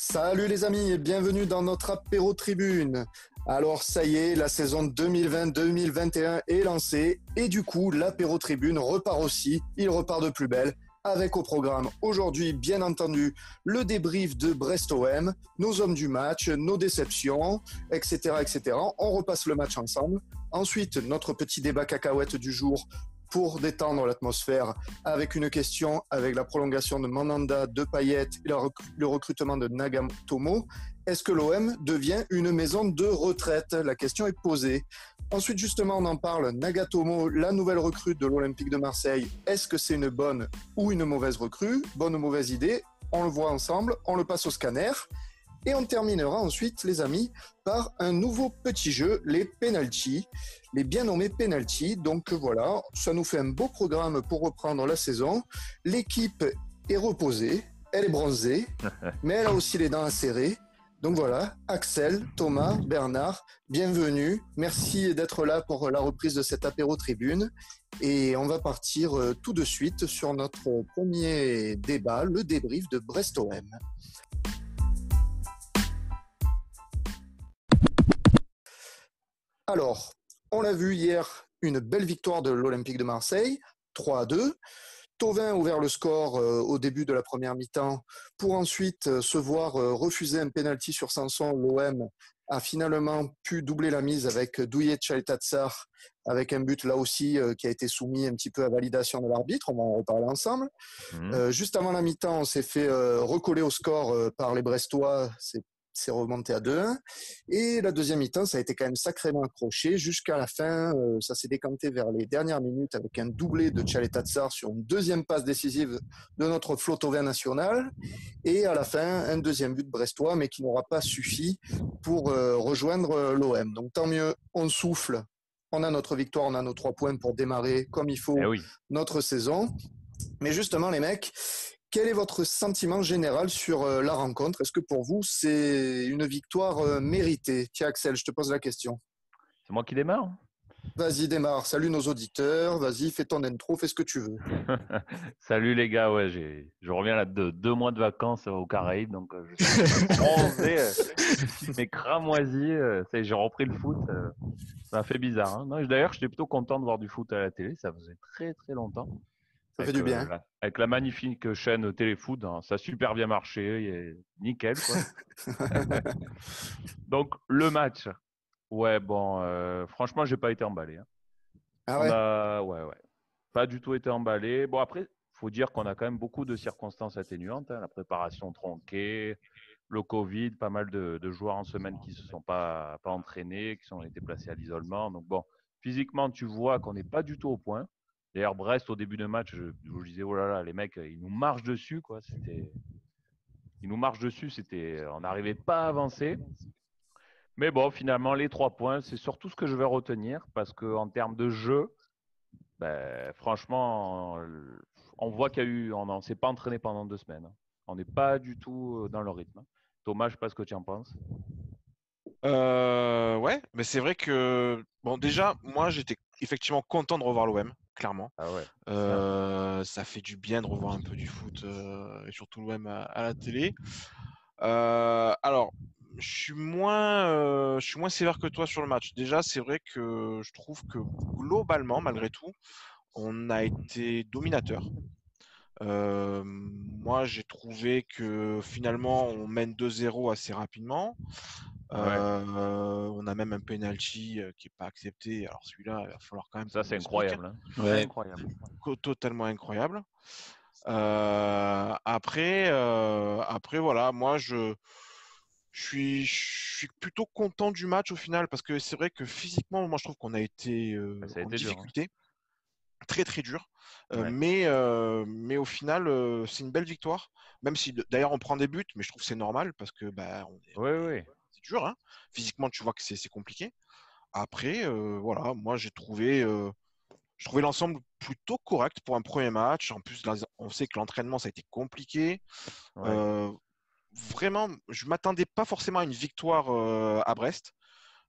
Salut les amis et bienvenue dans notre apéro tribune. Alors ça y est, la saison 2020-2021 est lancée et du coup l'apéro tribune repart aussi, il repart de plus belle avec au programme aujourd'hui bien entendu le débrief de Brest-OM, nos hommes du match, nos déceptions, etc. etc. On repasse le match ensemble. Ensuite notre petit débat cacahuète du jour pour détendre l'atmosphère avec une question avec la prolongation de Mandanda, de Payet et le recrutement de Nagatomo. Est-ce que l'OM devient une maison de retraite? La question est posée. Ensuite, justement, on en parle. Nagatomo, la nouvelle recrue de l'Olympique de Marseille. Est-ce que c'est une bonne ou une mauvaise recrue? Bonne ou mauvaise idée? On le voit ensemble. On le passe au scanner. Et on terminera ensuite, les amis, par un nouveau petit jeu, les penalties, les bien nommés penalties. Donc voilà, ça nous fait un beau programme pour reprendre la saison. L'équipe est reposée, elle est bronzée, mais elle a aussi les dents acérées. Donc voilà, Axel, Thomas, Bernard, bienvenue. Merci d'être là pour la reprise de cet apéro tribune. Et on va partir tout de suite sur notre premier débat, le débrief de Brest-OM. Alors, on l'a vu hier, une belle victoire de l'Olympique de Marseille, 3-2. Thauvin a ouvert le score au début de la première mi-temps pour ensuite se voir refuser un pénalty sur Sanson. L'OM a finalement pu doubler la mise avec Douillet Tchaletatsar avec un but là aussi qui a été soumis un petit peu à validation de l'arbitre. On va en reparler ensemble. Juste avant la mi-temps, on s'est fait recoller au score par les Brestois. C'est remonté à 2-1. Et la deuxième mi-temps, ça a été quand même sacrément accroché. Jusqu'à la fin, ça s'est décanté vers les dernières minutes avec un doublé de Tchaletatsar sur une deuxième passe décisive de notre Flotovin national. Et à la fin, un deuxième but brestois, mais qui n'aura pas suffi pour rejoindre l'OM. Donc tant mieux, on souffle. On a notre victoire, on a nos 3 points pour démarrer comme il faut notre saison. Mais justement, les mecs, quel est votre sentiment général sur la rencontre? Est-ce que pour vous, c'est une victoire méritée? Tiens, Axel, je te pose la question. C'est moi qui démarre. Vas-y, démarre. Salut nos auditeurs. Vas-y, fais ton intro, fais ce que tu veux. Salut les gars, ouais, je reviens là de 2 mois de vacances aux Caraïbes, donc je suis bronzé, mais cramoisi. J'ai repris le foot. Ça m'a fait bizarre. Hein. Non, d'ailleurs, j'étais plutôt content de voir du foot à la télé. Ça faisait très très longtemps. Ça fait du bien. Avec la magnifique chaîne Téléfoot, hein, ça a super bien marché, nickel quoi. Donc le match, ouais bon, franchement j'ai pas été emballé. Hein. Ah ouais? Ouais, pas du tout été emballé. Bon après, faut dire qu'on a quand même beaucoup de circonstances atténuantes, hein, la préparation tronquée, le Covid, pas mal de joueurs en semaine qui se sont pas entraînés, qui ont été placés à l'isolement. Donc bon, physiquement tu vois qu'on n'est pas du tout au point. D'ailleurs, Brest, au début de match, je disais, oh là là, les mecs, ils nous marchent dessus, quoi. Ils nous marchent dessus, on n'arrivait pas à avancer. Mais bon, finalement, les 3 points, c'est surtout ce que je vais retenir parce qu'en termes de jeu, ben, franchement, on voit on s'est pas entraîné pendant 2 semaines. Hein. On n'est pas du tout dans le rythme. Thomas, je sais pas ce que tu en penses. Ouais, mais c'est vrai que bon, déjà, moi, j'étais effectivement content de revoir l'OM, clairement. Ah ouais. Ça fait du bien de revoir un peu du foot et surtout l'OM à la télé. Alors, je suis moins sévère que toi sur le match. Déjà, c'est vrai que je trouve que globalement, malgré tout, on a été dominateur. Moi, j'ai trouvé que finalement, on mène 2-0 assez rapidement. Ouais. On a même un penalty qui n'est pas accepté. Alors celui-là, il va falloir quand même Ça, qu'on c'est m'explique. incroyable. Hein. Ouais. Incroyable. Totalement incroyable. Après, voilà, moi, je suis plutôt content du match au final parce que c'est vrai que physiquement, moi, je trouve qu'on a été Ça a en été dur. Hein. difficulté. Très très dur. Ouais. Mais au final, c'est une belle victoire. Même si d'ailleurs on prend des buts, mais je trouve que c'est normal parce que Oui. c'est dur. Hein. Physiquement, tu vois que c'est compliqué. Après, voilà, moi je trouvais l'ensemble plutôt correct pour un premier match. En plus, là, on sait que l'entraînement ça a été compliqué. Ouais. Vraiment, je m'attendais pas forcément à une victoire à Brest.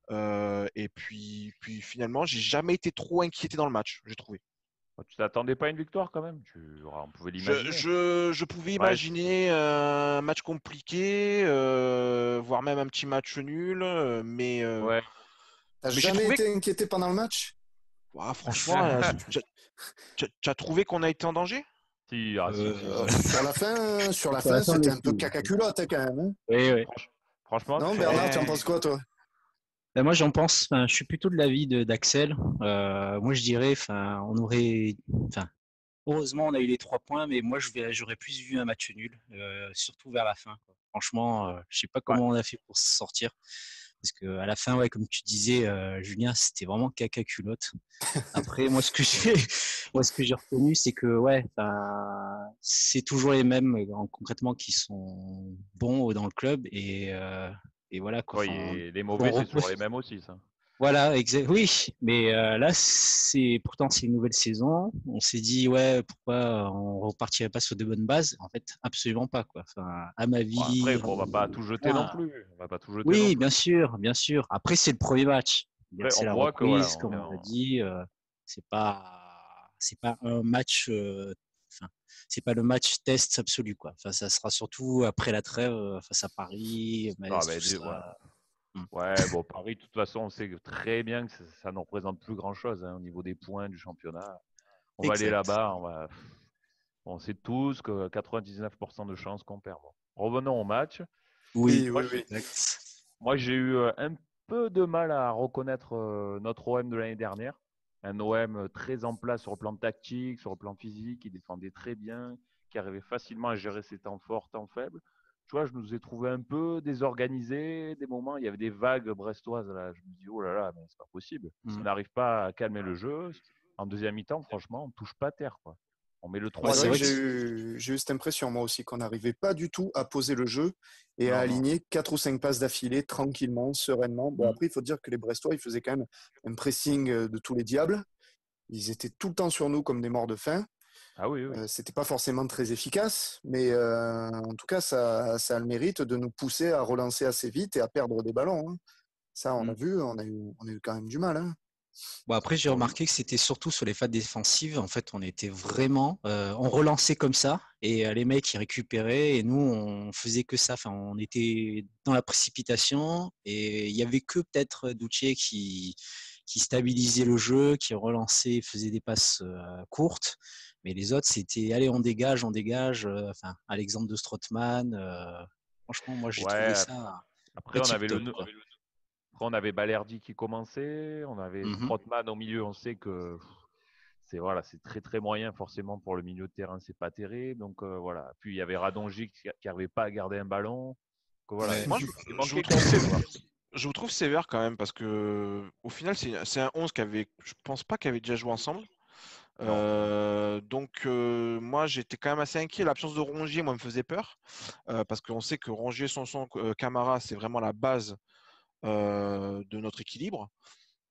Et puis finalement, j'ai jamais été trop inquiété dans le match, j'ai trouvé. Tu t'attendais pas à une victoire quand même? On pouvait Je, l'imaginer. je pouvais Ouais, imaginer un match compliqué, voire même un petit match nul, ouais. T'as mais j'ai jamais trouvé que, été inquiété pendant le match? franchement, tu as trouvé qu'on a été en danger? Si, ah, si, si, Euh, si. Sur la sur la fin, fin c'était un peu aussi. caca-culotte hein, quand même. Hein. Oui, oui. Franchement, Non, Bernard, tu en penses quoi, toi? Ben, moi, j'en pense. Enfin, je suis plutôt de l'avis d'Axel. Moi, je dirais, enfin, enfin, heureusement, on a eu les 3 points, mais moi, j'aurais plus vu un match nul, surtout vers la fin, quoi. Franchement, je sais pas ouais. comment on a fait pour se sortir, parce que à la fin, ouais, comme tu disais, Julien, c'était vraiment caca culotte. Après, moi, moi, ce que j'ai retenu, c'est que, ouais, c'est toujours les mêmes, concrètement, qui sont bons dans le club, et voilà, quoi. Ouais, Enfin, et les on mauvais, c'est toujours les repose. mêmes aussi, ça. Voilà, exact. Oui, mais là, pourtant c'est une nouvelle saison. On s'est dit ouais, pourquoi on repartirait pas sur de bonnes bases? En fait, absolument pas quoi. Enfin, à ma Bon, après, vie, on va pas tout jeter non point. plus. On va pas tout jeter non Oui, plus. bien sûr, bien sûr. Après, c'est le premier match. C'est-à-dire Après, que c'est on la voit que voilà, reprise, comme on l'a dit. C'est pas un match. Enfin, c'est pas le match test absolu quoi. Enfin, ça sera surtout après la trêve face à Paris, ah, Metz, ben, tout ouais. ça. Hmm. Ouais, bon, Paris, de toute façon, on sait très bien que ça ne représente plus grand-chose hein, au niveau des points du championnat. On va aller Exact. là-bas, on sait tous que 99% de chances qu'on perd. Bon. Revenons au match. Oui, Oui, Moi, oui, oui. exact. j'ai eu un peu de mal à reconnaître notre OM de l'année dernière. Un OM très en place sur le plan tactique, sur le plan physique, qui défendait très bien, qui arrivait facilement à gérer ses temps forts, temps faibles. Tu vois, je nous ai trouvé un peu désorganisés. Des moments, il y avait des vagues brestoises. Là. Je me dis, oh là là, mais c'est pas possible. Si on Hmm. n'arrive pas à calmer le jeu, en deuxième mi-temps, franchement, on ne touche pas terre. Quoi. On met le Ouais, C'est vrai c'est que 3-2. vrai que j'ai eu cette impression, moi aussi, qu'on n'arrivait pas du tout à poser le jeu et à Non, non. aligner 4 ou 5 passes d'affilée tranquillement, sereinement. Bon, hmm. après, il faut dire que les Brestois, ils faisaient quand même un pressing de tous les diables. Ils étaient tout le temps sur nous comme des morts de faim. Ah oui, oui. C'était pas forcément très efficace, mais en tout cas, ça a le mérite de nous pousser à relancer assez vite et à perdre des ballons. Hein. Ça, on a Hmm. vu, on a eu quand même du mal. Hein. Bon, après, j'ai Ah oui. remarqué que c'était surtout sur les phases défensives. En fait, on était vraiment, on relançait comme ça, et les mecs ils récupéraient, et nous on faisait que ça. Enfin, on était dans la précipitation, et il y avait que peut-être Douché qui stabilisait le jeu, qui relançait, faisait des passes courtes. Mais les autres, c'était allez, on dégage, on dégage. Enfin, à l'exemple de Strootman, franchement, moi j'ai trouvé Ouais, ça après, pas tip top, quoi. Après, on avait Balerdi qui commençait, on avait Mhm. Strootman au milieu, on sait que c'est voilà, c'est très très moyen forcément pour le milieu de terrain, c'est pas terrible. Donc voilà. Puis il y avait Radonjic qui n'arrivait pas à garder un ballon. Donc voilà, Ouais. Moi, il je vous manquait quand trouve même des sévère. joueurs. Je vous trouve sévère quand même parce que au final, c'est un 11 je pense pas qu'avait déjà joué ensemble. Non. Moi, j'étais quand même assez inquiet. L'absence de Rongier, moi, me faisait peur parce qu'on sait que Rongier, Sanson, Camara, c'est vraiment la base de notre équilibre.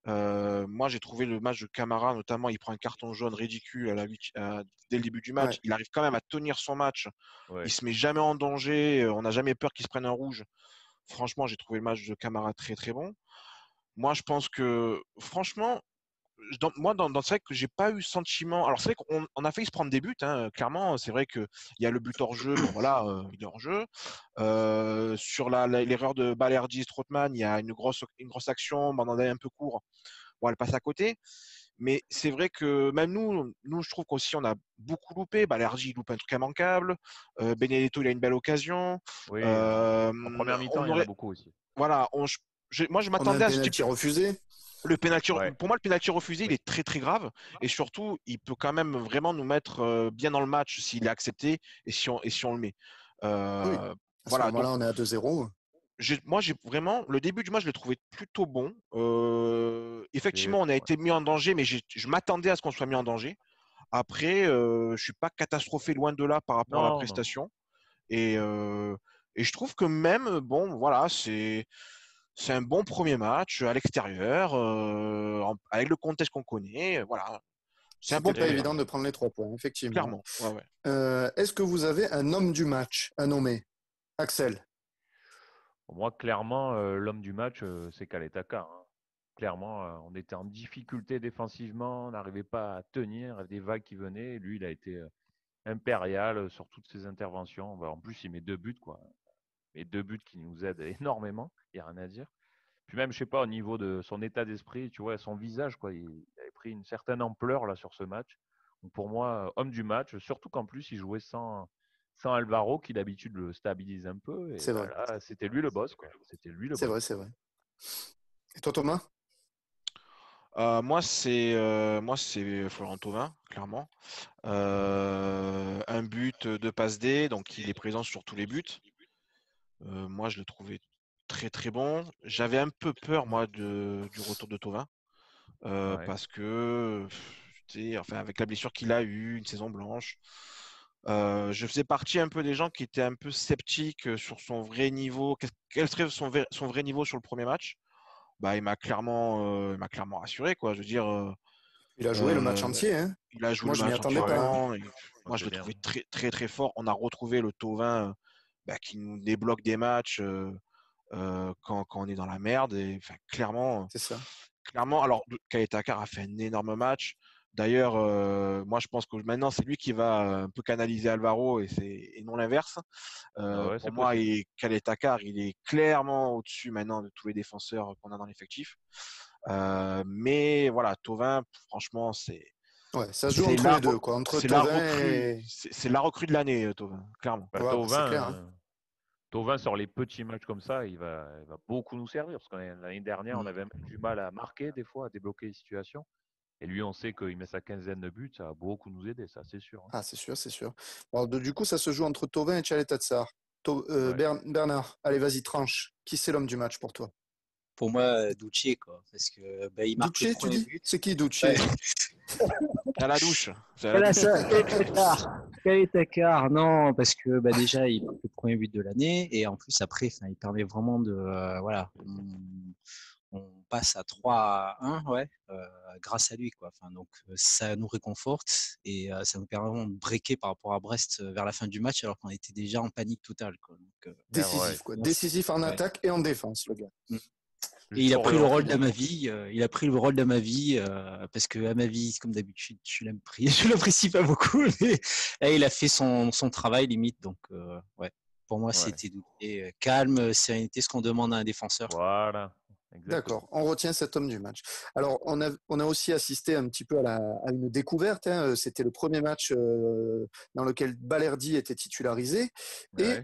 Moi, j'ai trouvé le match de Camara, notamment, il prend un carton jaune ridicule dès le début du match. Ouais. Il arrive quand même à tenir son match. Il Ouais. se met jamais en danger. On n'a jamais peur qu'il se prenne un rouge. Franchement, j'ai trouvé le match de Camara très très bon. Moi, je pense que, franchement, c'est vrai que j'ai pas eu sentiment. Alors, c'est vrai qu'on a failli se prendre des buts, hein, clairement. C'est vrai qu'il y a le but hors jeu. Bon, voilà, il est hors jeu. Sur l'erreur de Balerdi et Strootman, il y a une grosse action. Mandanda est un peu court. Bon, elle passe à côté. Mais c'est vrai que même nous, je trouve qu'aussi, on a beaucoup loupé. Balerdi, il loupe un truc immanquable. Benedetto, il a une belle occasion. Oui, Euh, en première mi-temps, on il y en a aurait, beaucoup aussi. voilà, moi, je On a un m'attendais à ce type. penalty refusé. Ouais. Pour moi, le penalty refusé, il Oui. est très très grave. Et surtout, il peut quand même vraiment nous mettre bien dans le match s'il est accepté et si on le met. Ah oui. Euh, À ce voilà, donc moment-là, on est à 2-0. moi, j'ai vraiment, le début du match, je l'ai trouvé plutôt bon. C'est Effectivement, on a été mis en danger, mais je m'attendais à ce qu'on soit mis en danger. Après, je suis pas catastrophé loin de là par rapport à la non, non. prestation. Et je trouve que même, bon, voilà, c'est un bon premier match à l'extérieur, avec le contexte qu'on connaît. Voilà, c'est un bon C'était pas premier Et évident match, de prendre les 3 points, effectivement. clairement. Ouais, ouais. Est-ce que vous avez un homme du match à nommer? Axel. moi, clairement, l'homme du match, c'est Kaletaka. Hein. clairement, on était en difficulté défensivement, on n'arrivait pas à tenir, il y avait des vagues qui venaient. Et lui, il a été impérial sur toutes ses interventions. En plus, il met 2 buts, quoi. Et 2 buts qui nous aident énormément, il n'y a rien à dire. Puis même, je sais pas, au niveau de son état d'esprit, tu vois, son visage, quoi, il avait pris une certaine ampleur là sur ce match. Donc pour moi, homme du match, surtout qu'en plus, il jouait sans Alvaro, qui d'habitude le stabilise un peu. Et C'est bah, vrai. là, c'était lui le boss, quoi. C'était lui le C'est boss. vrai, c'est vrai. Et toi, Thomas? Moi, c'est Florent Thauvin, clairement. Un but, 2 passes D, donc il est présent sur tous les buts. Moi, je l'ai trouvé très très bon. J'avais un peu peur, moi, du retour de Thauvin, Ouais. parce que, tu sais, enfin, avec la blessure qu'il a eue, une saison blanche, je faisais partie un peu des gens qui étaient un peu sceptiques sur son vrai niveau. Quel serait son vrai niveau sur le premier match? Bah, il m'a clairement rassuré, quoi. Je veux dire, Il a joué le match euh, entier, hein? il a joué Moi, le je m'y match attendais Ouais, pas, hein. entièrement. moi, Moi, je c'est l'ai bien. trouvé très, très, très fort. On a retrouvé le Thauvin qui nous débloque des matchs quand on est dans la merde. Et, enfin, C'est ça. clairement, alors, Khaled Takar a fait un énorme match. D'ailleurs, moi, je pense que maintenant, c'est lui qui va un peu canaliser Alvaro et non l'inverse. Ah ouais, Pour c'est moi, possible. Khaled Takar, il est clairement au-dessus maintenant de tous les défenseurs qu'on a dans l'effectif. Mais voilà, Thauvin, franchement, Ouais, ça se joue c'est entre la, les deux, quoi. Entre c'est la Thauvin recrue, et. c'est la recrue de l'année, Thauvin, clairement. Bah, Ouais, bah, c'est clair, hein. Thauvin, sur les petits matchs comme ça, il va beaucoup nous servir. Parce que l'année dernière, on Mm. avait du mal à marquer des fois, à débloquer les situations. Et lui, on sait qu'il met sa quinzaine de buts, ça va beaucoup nous aider, ça, c'est sûr, hein. Ah, c'est sûr, c'est sûr. Bon, du coup, ça se joue entre Thauvin et Tchaletatsar. Ouais. Bernard, allez, vas-y, tranche. Qui c'est l'homme du match pour toi? Pour moi, Ducé, quoi, parce que bah, il marque le Duce, tu premier dis? but. C'est qui Duce? Ouais. À la douche, c'est à la Quel douche. assa- quel écart, quel écart, non, parce que bah, déjà, il marque le premier but de l'année, et en plus, après, enfin, il permet vraiment de. Voilà, on passe à 3-1, ouais, grâce à lui, quoi. Enfin, donc, ça nous réconforte, et ça nous permet vraiment de breaker par rapport à Brest vers la fin du match, alors qu'on était déjà en panique totale, quoi. Donc, Ouais. Décisif, quoi. moi, Décisif en ouais. attaque et en défense, le gars. Mm. Et Juste il a pour pris le rôle relancer. d'Amavi. Il a pris le rôle d'Amavi parce que Amavi, comme d'habitude, je l'apprécie pas beaucoup, mais là, il a fait son travail limite. Donc, ouais, pour moi, Ouais. c'était calme, sérénité, ce qu'on demande à un défenseur. Voilà, D'accord, exactement. on retient cet homme du match. Alors, on a aussi assisté un petit peu à une découverte, hein. C'était le premier match dans lequel Balerdi était titularisé. Et Ouais.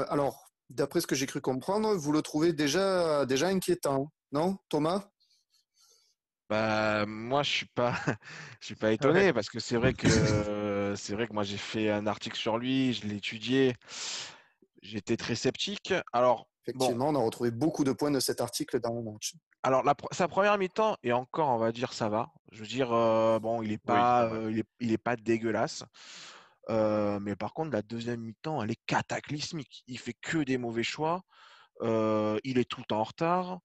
alors, d'après ce que j'ai cru comprendre, vous le trouvez déjà inquiétant, non, Thomas? Bah, moi, je suis pas Ouais. étonné parce que c'est vrai que moi j'ai fait un article sur lui, je l'ai étudié, j'étais très sceptique. Alors bon, Effectivement, on a retrouvé beaucoup de points de cet article dans le match. alors sa première mi-temps et encore, on va dire ça va. Je veux dire, bon, Oui, c'est pas mal. il est pas dégueulasse. Mais par contre, la deuxième mi-temps, elle est cataclysmique. Il fait que des mauvais choix. Il est tout le temps en retard.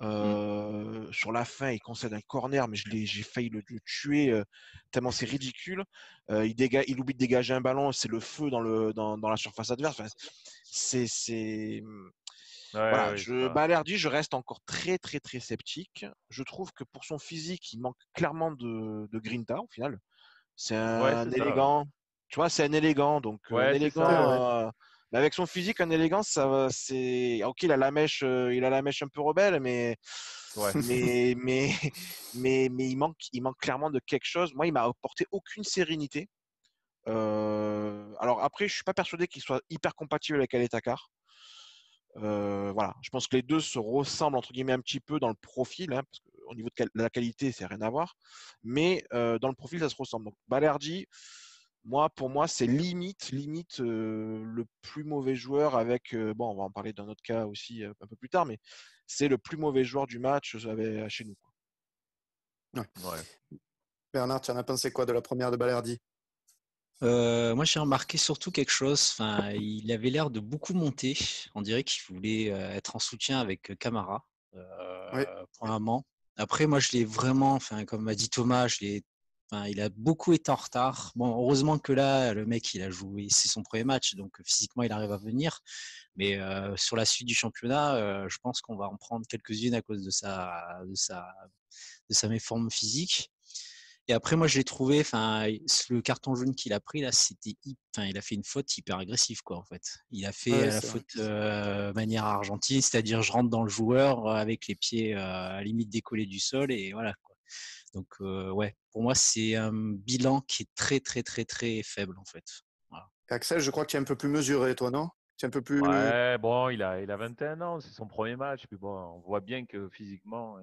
Mm. Sur la fin, il concède un corner, mais j'ai failli le tuer tellement c'est ridicule. Il oublie de dégager un ballon, c'est le feu dans la surface adverse. Enfin, c'est Ouais, voilà. ouais, c'est pas. Balerdi, je reste encore très très très sceptique. Je trouve que pour son physique, il manque clairement de grinta au final. C'est Ouais, un c'est ça. Ouais, élégant, tu vois, c'est un élégant. Donc, un ouais, c'est C'est ça. vrai. élégant, mais avec son physique, un élégant, c'est. Ok, il a la mèche un peu rebelle, Ouais. mais, mais, mais il manque clairement de quelque chose. Moi, il m'a apporté aucune sérénité. Alors, après, je suis pas persuadé qu'il soit hyper compatible avec Aletakar. Voilà, je pense que les deux se ressemblent entre guillemets un petit peu dans le profil, hein, parce qu'au niveau de la qualité, c'est rien à voir. Mais dans le profil, ça se ressemble. Donc Balerdi, pour moi, c'est limite le plus mauvais joueur avec. Bon, on va en parler d'un autre cas aussi un peu plus tard, mais c'est le plus mauvais joueur du match chez nous, quoi. Ouais. Ouais. Bernard, tu en as pensé quoi de la première de Balerdi? Moi, j'ai remarqué surtout quelque chose. Enfin, il avait l'air de beaucoup monter. On dirait qu'il voulait être en soutien avec Camara Oui, pour un moment. Après, moi, je l'ai vraiment, enfin, comme m'a dit Thomas, je l'ai Enfin, il a beaucoup été en retard. Bon, heureusement que là, le mec, il a joué, c'est son premier match, donc physiquement, il arrive à venir. Mais sur la suite du championnat, je pense qu'on va en prendre quelques-unes à cause de sa méforme physique. Et après, moi, je l'ai trouvé, enfin, le carton jaune qu'il a pris là, enfin, il a fait une faute hyper agressive, quoi, en fait. Il a fait Ouais, la c'est vrai. faute manière argentine, c'est-à-dire je rentre dans le joueur avec les pieds à la limite décollés du sol et voilà, quoi. Donc, ouais, pour moi, c'est un bilan qui est très, très, très, très faible, en fait. Voilà. Axel, je crois que tu es un peu plus mesuré, toi, non? Tu es un peu plus. Ouais, bon, il a 21 ans, c'est son premier match. Puis bon, on voit bien que physiquement,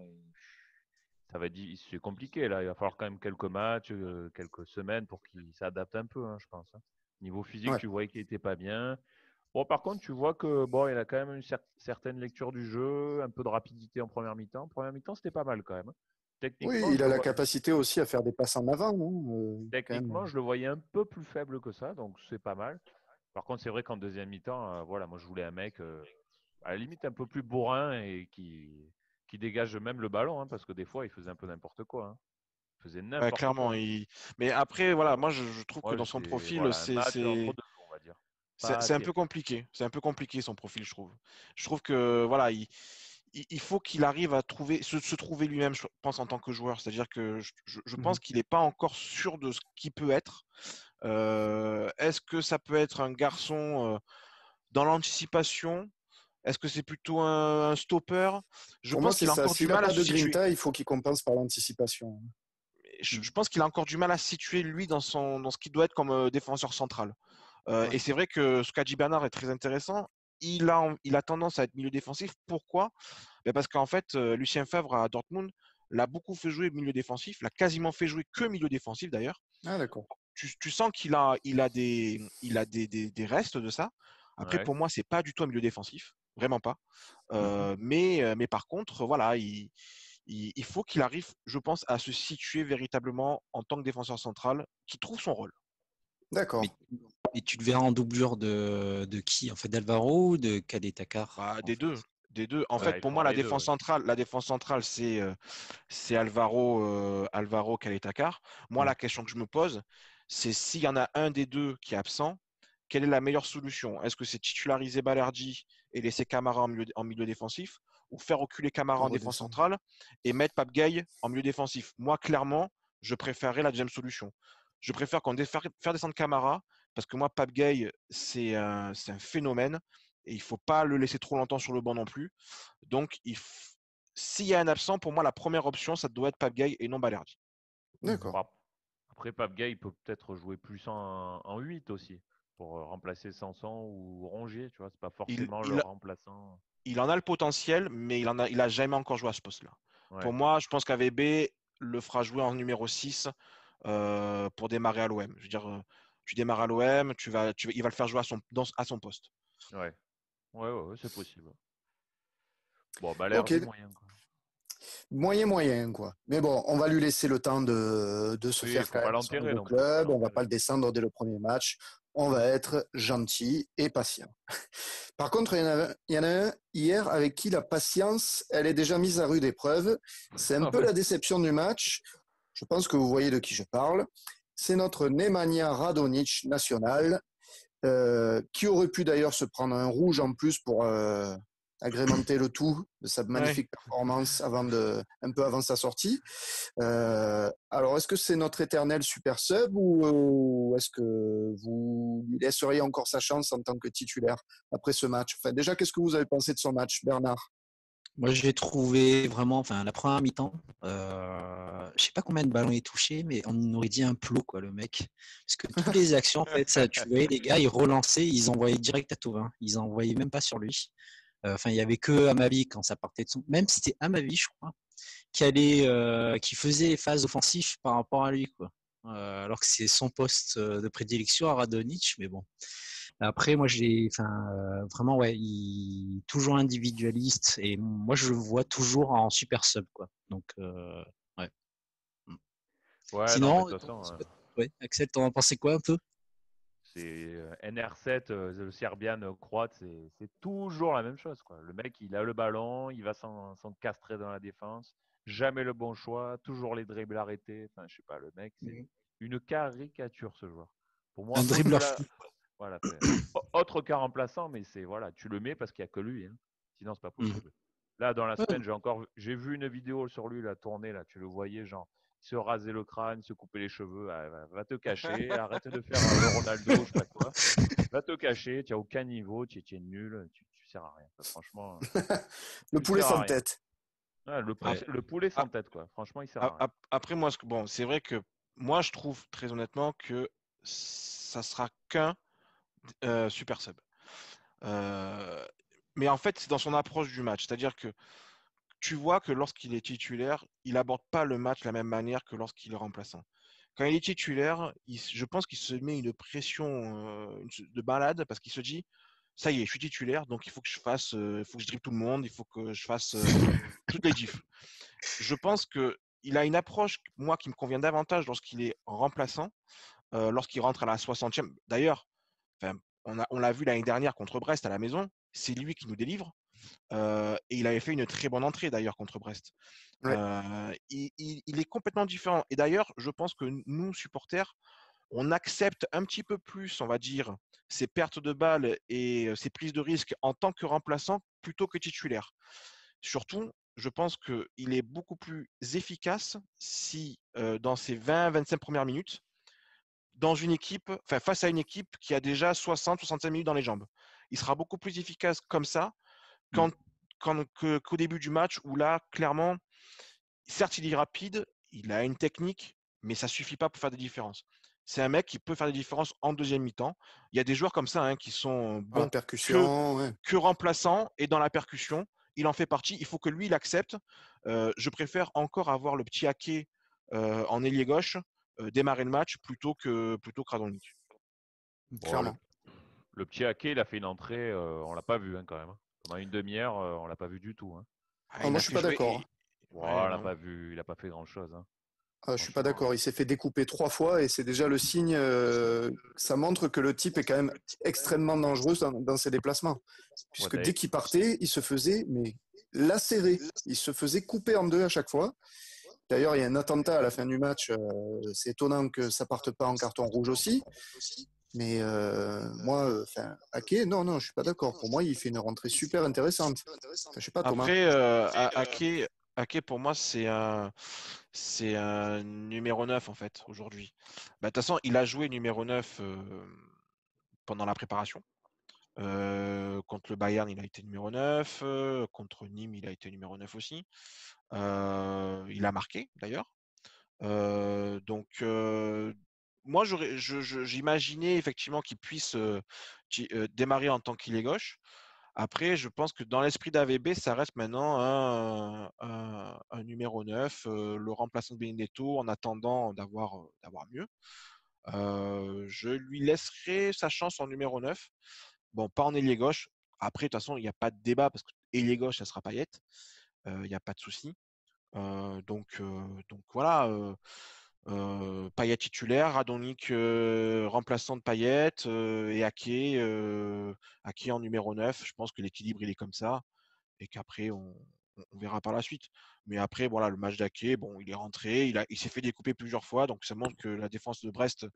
ça va être c'est compliqué là. Il va falloir quand même quelques matchs, quelques semaines pour qu'il s'adapte un peu, hein, je pense. Hein. Niveau physique, Ouais. tu voyais qu'il était pas bien. Bon, par contre, tu vois que bon, il a quand même une certaine lecture du jeu, un peu de rapidité en première mi-temps. Première mi-temps, c'était pas mal quand même. Hein. Oui, Techniquement, il je a le la vois, capacité aussi à faire des passes en avant, non? Quand même. techniquement, je le voyais un peu plus faible que ça, donc c'est pas mal. Par contre, c'est vrai qu'en deuxième mi-temps, voilà, moi je voulais un mec à la limite un peu plus bourrin et qui dégage même le ballon, hein, parce que des fois, il faisait un peu n'importe quoi. Hein. Il faisait Ouais, n'importe quoi. clairement. Mais après, voilà, moi, je trouve que Moi, dans son j'étais profil, voilà, un match entre deux, on va dire. Pas c'est un peu terrible. compliqué. C'est un peu compliqué son profil, je trouve. Je trouve que voilà, il faut qu'il arrive à se trouver lui-même, je pense, en tant que joueur. C'est-à-dire que je Mhm. pense qu'il n'est pas encore sûr de ce qu'il peut être. Est-ce que ça peut être un garçon dans l'anticipation? Est-ce que c'est plutôt un stopper? Je Pour moi, pense c'est qu'il a ça. encore du S'il n'a mal à pas se de situer. grinta, il faut qu'il compense par l'anticipation. Je, Mhm. je pense qu'il a encore du mal à se situer, lui, dans ce qu'il doit être comme défenseur central. Ouais. Et c'est vrai que ce qu'a dit Bernard est très intéressant. Il a tendance à être milieu défensif. Pourquoi? Ben parce qu'en fait, Lucien Favre à Dortmund l'a beaucoup fait jouer milieu défensif, l'a quasiment fait jouer que milieu défensif d'ailleurs. Ah, d'accord. Tu sens qu'il a des restes de ça. Après, Ouais. pour moi, c'est pas du tout un milieu défensif, vraiment pas. Mhm. Mais par contre, voilà, il faut qu'il arrive, je pense, à se situer véritablement en tant que défenseur central, qui trouve son rôle. D'accord. Mais, et tu le verras en doublure de qui? En fait, d'Alvaro ou de Cadet Takar, Bah, en des fait? deux. Des deux. En fait, Ouais, ils pour font moi, les deux. Ouais. la défense centrale, c'est Alvaro Caleta-Car. Moi, Mhm. la question que je me pose, c'est s'il y en a un des deux qui est absent, quelle est la meilleure solution? Est-ce que c'est titulariser Balerdi et laisser Camara en milieu défensif, ou faire reculer Camara Pour en défense redescendre. centrale et mettre Pape Gueye en milieu défensif? Moi, clairement, je préférerais la deuxième solution. Je préfère faire descendre Camara, parce que moi, Pape Gueye, c'est un phénomène et il ne faut pas le laisser trop longtemps sur le banc non plus. Donc, s'il y a un absent, pour moi, la première option, ça doit être Pape Gueye et non Balerdi. D'accord. Bon, après, Pape Gay, il peut peut-être jouer plus en 8 aussi, pour remplacer Sanson ou Rongier, tu vois. C'est pas Il, forcément le il, remplaçant. il en a le potentiel, mais il a jamais encore joué à ce poste-là. Pour Ouais. moi, je pense qu'AVB le fera jouer en numéro 6 pour démarrer à l'OM. Je veux dire, tu démarres à l'OM, il va le faire jouer à son poste. Ouais. Ouais, c'est possible. Bon, Ok. Balerdi, moyen, quoi. Moyen, moyen, quoi. Mais bon, on va lui laisser le temps de se Oui, il faire faut quand pas même à son l'enterrer nouveau non plus. Faut pas club. On va pas l'enterrer. le descendre dès le premier match. On va être gentil et patient. Par contre, il y en a un hier avec qui la patience, elle est déjà mise à rude épreuve. C'est un Ah peu ouais. la déception du match. Je pense que vous voyez de qui je parle. C'est notre Nemanja Radonic national, qui aurait pu d'ailleurs se prendre un rouge en plus pour agrémenter le tout de sa Ouais. magnifique performance un peu avant sa sortie. Alors, est-ce que c'est notre éternel super sub ou est-ce que vous lui laisseriez encore sa chance en tant que titulaire après ce match? Enfin, déjà, qu'est-ce que vous avez pensé de son match, Bernard? Moi, je l'ai trouvé vraiment, enfin, la première mi-temps, je sais pas combien de ballons il touchait, mais on aurait dit un plot, quoi, le mec. Parce que toutes les actions, en fait, ça, tu voyais les gars, ils relançaient, ils envoyaient direct à Thauvin. Ils envoyaient même pas sur lui. Enfin, il y avait que Amavi quand ça partait de son. Même si c'était Amavi, je crois, qui faisait les phases offensives par rapport à lui, quoi. Alors que c'est son poste de prédilection à Radonic, mais bon. Après, moi, vraiment, ouais, toujours individualiste et moi, je le vois toujours en super sub, quoi. Donc, ouais. Ouais, non, mais Sinon, de toute façon, ouais, Axel, t'en as pensé quoi un peu? c'est NR7, le Serbian croate, c'est toujours la même chose, quoi. Le mec, il a le ballon, il va s'encastrer dans la défense. jamais le bon choix, toujours les dribbles arrêtés. Enfin, je sais pas, le mec, c'est une caricature ce joueur. Pour moi, Un dribbleur fou. voilà, autre cas remplaçant, mais c'est voilà, tu le mets parce qu'il n'y a que lui, hein. Sinon c'est pas possible. Là, dans la semaine, j'ai vu une vidéo sur lui, la tournée, là, tu le voyais, genre, se raser le crâne, se couper les cheveux, va te cacher, arrête de faire le Ronaldo, je sais pas quoi. Va te cacher, tu n'as aucun niveau, tu es nul, tu sers à rien. Franchement, Le tu poulet sers à sans rien. tête. Ouais, le poulet sans tête, quoi. Franchement, il sert à rien. Après, moi, bon, c'est vrai que moi, je trouve très honnêtement que ça sera qu'un super sub. Mais en fait, c'est dans son approche du match. C'est-à-dire que tu vois que lorsqu'il est titulaire, il n'aborde pas le match de la même manière que lorsqu'il est remplaçant. Quand il est titulaire, je pense qu'il se met une pression de malade parce qu'il se dit ça y est, je suis titulaire, donc il faut que je fasse, il faut que je dribble tout le monde, il faut que je fasse toutes les diffs. Je pense qu'il a une approche, moi, qui me convient davantage lorsqu'il est remplaçant, lorsqu'il rentre à la 60e. D'ailleurs, on l'a vu l'année dernière contre Brest à la maison, c'est lui qui nous délivre. Et il avait fait une très bonne entrée d'ailleurs contre Brest. Ouais. Il est complètement différent. Et d'ailleurs, je pense que nous, supporters, on accepte un petit peu plus, on va dire, ses pertes de balles et ses prises de risque en tant que remplaçant plutôt que titulaire. Surtout, je pense qu'il est beaucoup plus efficace si, dans ses 20-25 premières minutes, dans une équipe, face à une équipe qui a déjà 60-65 minutes dans les jambes. Il sera beaucoup plus efficace comme ça qu'au début du match où là, clairement, certes, il est rapide, il a une technique, mais ça ne suffit pas pour faire des différences. C'est un mec qui peut faire des différences en deuxième mi-temps. Il y a des joueurs comme ça qui sont La bons percussion, que remplaçants et dans la percussion. Il en fait partie. Il faut que lui, il accepte. Je préfère encore avoir le petit Ake en ailier gauche démarrer le match plutôt que Radonjic. clairement. Le petit Ake, il a fait une entrée, on l'a pas vu hein, quand même. Pendant une demi-heure, on l'a pas vu du tout. Hein. Moi, je suis pas d'accord. On l'a pas vu, il a pas fait grand-chose. Hein. Je suis pas d'accord. Il s'est fait découper 3 fois et c'est déjà le signe. Ça montre que le type est quand même extrêmement dangereux dans ses déplacements. Puisque dès qu'il partait, il se faisait lacérer. Il se faisait couper en deux à chaque fois. D'ailleurs, il y a un attentat à la fin du match. C'est étonnant que ça parte pas en carton rouge aussi. Mais moi, Ake, non, je suis pas d'accord. Pour moi, il fait une rentrée super intéressante. Je sais pas, Thomas. Après, Ake, pour moi, c'est un numéro 9 en fait aujourd'hui. De toute façon, il a joué numéro 9 pendant la préparation. Contre le Bayern, il a été numéro 9. Contre Nîmes, il a été numéro 9 aussi. Il a marqué d'ailleurs. Donc, moi, j'imaginais effectivement qu'il puisse démarrer en tant qu'il est gauche. Après, je pense que dans l'esprit d'AVB, ça reste maintenant un numéro 9, le remplaçant de Benedetto en attendant d'avoir mieux. Je lui laisserai sa chance en numéro 9. Bon, pas en ailier gauche. Après, de toute façon, il n'y a pas de débat parce que ailier gauche, ça sera Payet. Il n'y a pas de souci. Donc voilà. Payet titulaire, Radonjic remplaçant de Payet et Ake en numéro 9. Je pense que l'équilibre il est comme ça et qu'après on verra par la suite. Mais après voilà, le match d'Ake, bon, il est rentré, il s'est fait découper plusieurs fois, donc ça montre que la défense de Brest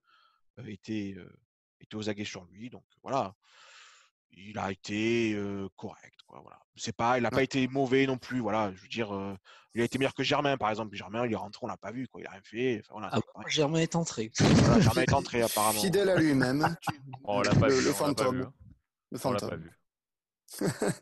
était aux aguets sur lui. Donc voilà, il a été correct. Quoi, voilà. Il n'a pas été mauvais non plus. Voilà, je veux dire, il a été meilleur que Germain, par exemple. Germain, il est rentré, on l'a pas vu, quoi. Il a rien fait. Enfin, voilà, Germain est entré. Voilà, Germain est entré apparemment. Fidèle à lui-même. On l'a pas vu. Le On l'a pas vu. fantôme. Hein. Le On l'a fantôme. pas vu.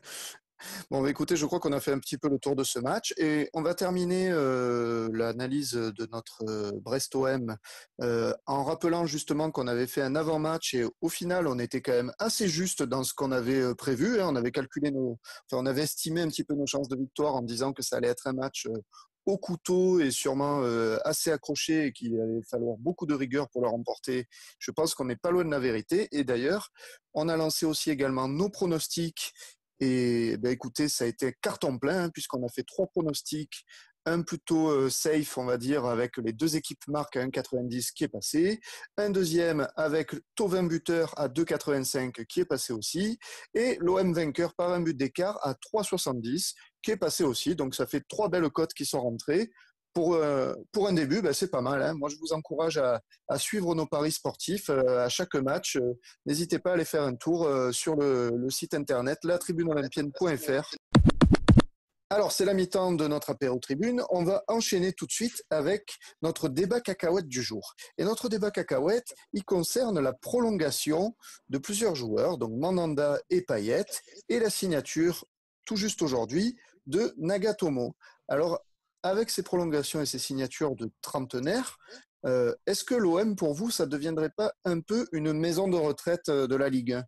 Bon, écoutez, je crois qu'on a fait un petit peu le tour de ce match et on va terminer l'analyse de notre Brest-OM en rappelant justement qu'on avait fait un avant-match et au final, on était quand même assez juste dans ce qu'on avait prévu. Hein. On avait calculé on avait estimé un petit peu nos chances de victoire en disant que ça allait être un match au couteau et sûrement assez accroché et qu'il allait falloir beaucoup de rigueur pour le remporter. Je pense qu'on n'est pas loin de la vérité et d'ailleurs, on a lancé aussi également nos pronostics. Et écoutez, ça a été carton plein puisqu'on a fait 3 pronostics un plutôt safe, on va dire, avec les 2 équipes marques à 1,90 qui est passé, un deuxième avec Thauvin buteur à 2,85 qui est passé aussi, et l'OM vainqueur par un but d'écart à 3,70 qui est passé aussi. Donc ça fait 3 belles cotes qui sont rentrées. Pour un début, c'est pas mal, hein. Moi, je vous encourage à suivre nos paris sportifs à chaque match. N'hésitez pas à aller faire un tour sur le site internet latribuneolympienne.fr. Alors, c'est la mi-temps de notre apéro tribune. On va enchaîner tout de suite avec notre débat cacahuète du jour. Et notre débat cacahuète, il concerne la prolongation de plusieurs joueurs, donc Mandanda et Payet, et la signature, tout juste aujourd'hui, de Nagatomo. Alors, avec ces prolongations et ces signatures de trentenaires, est-ce que l'OM, pour vous, ça ne deviendrait pas un peu une maison de retraite de la Ligue 1?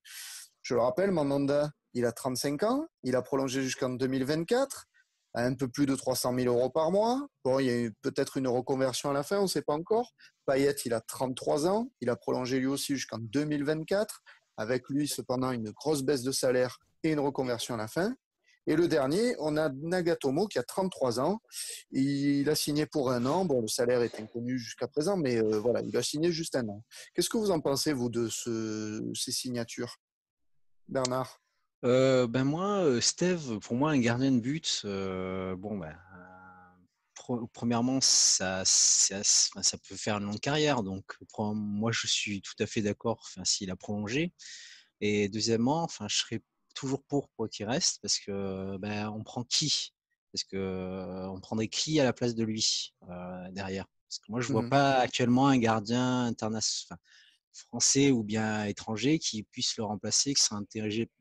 Je le rappelle, Mandanda, il a 35 ans, il a prolongé jusqu'en 2024, à un peu plus de 300 000 euros par mois. Bon, il y a peut-être une reconversion à la fin, on ne sait pas encore. Payet, il a 33 ans, il a prolongé lui aussi jusqu'en 2024, avec lui cependant une grosse baisse de salaire et une reconversion à la fin. Et le dernier, on a Nagatomo qui a 33 ans. Il a signé pour 1 an. Bon, le salaire est inconnu jusqu'à présent, mais voilà, il a signé juste 1 an. Qu'est-ce que vous en pensez, vous, de ces signatures, Bernard? Moi, Steve, pour moi, un gardien de but, premièrement, ça peut faire une longue carrière. Donc, moi, je suis tout à fait d'accord s'il a prolongé. Et deuxièmement, je serais toujours pour qu'il reste parce que on prend qui? Parce que on prendrait qui à la place de lui derrière? Parce que moi, je vois pas actuellement un gardien international, français ou bien étranger qui puisse le remplacer, qui sera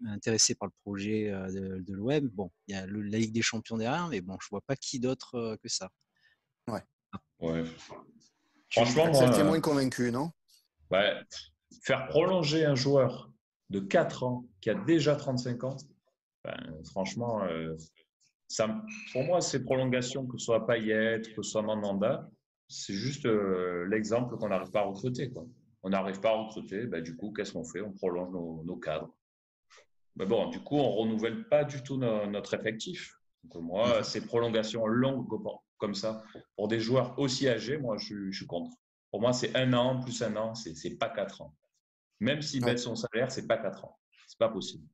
intéressé par le projet de l'OM. Bon, il y a la Ligue des Champions derrière, mais bon, je vois pas qui d'autre que ça. Ouais. Ouais. Franchement, Axel, tu es moi, moins convaincu, non? ouais, faire prolonger un joueur de 4 ans qui a déjà 35 ans, franchement, pour moi, ces prolongations, que ce soit Payet, que ce soit Mandanda, c'est juste l'exemple qu'on n'arrive pas à recruter, quoi. On n'arrive pas à recruter, du coup, qu'est-ce qu'on fait? On prolonge nos cadres. Mais bon, du coup, on ne renouvelle pas du tout notre effectif. Donc, moi, ces prolongations longues comme ça, pour des joueurs aussi âgés, moi, je suis contre. Pour moi, c'est 1 an plus 1 an, c'est pas 4 ans. Même s'il baisse son salaire, c'est pas 4 ans. C'est pas possible.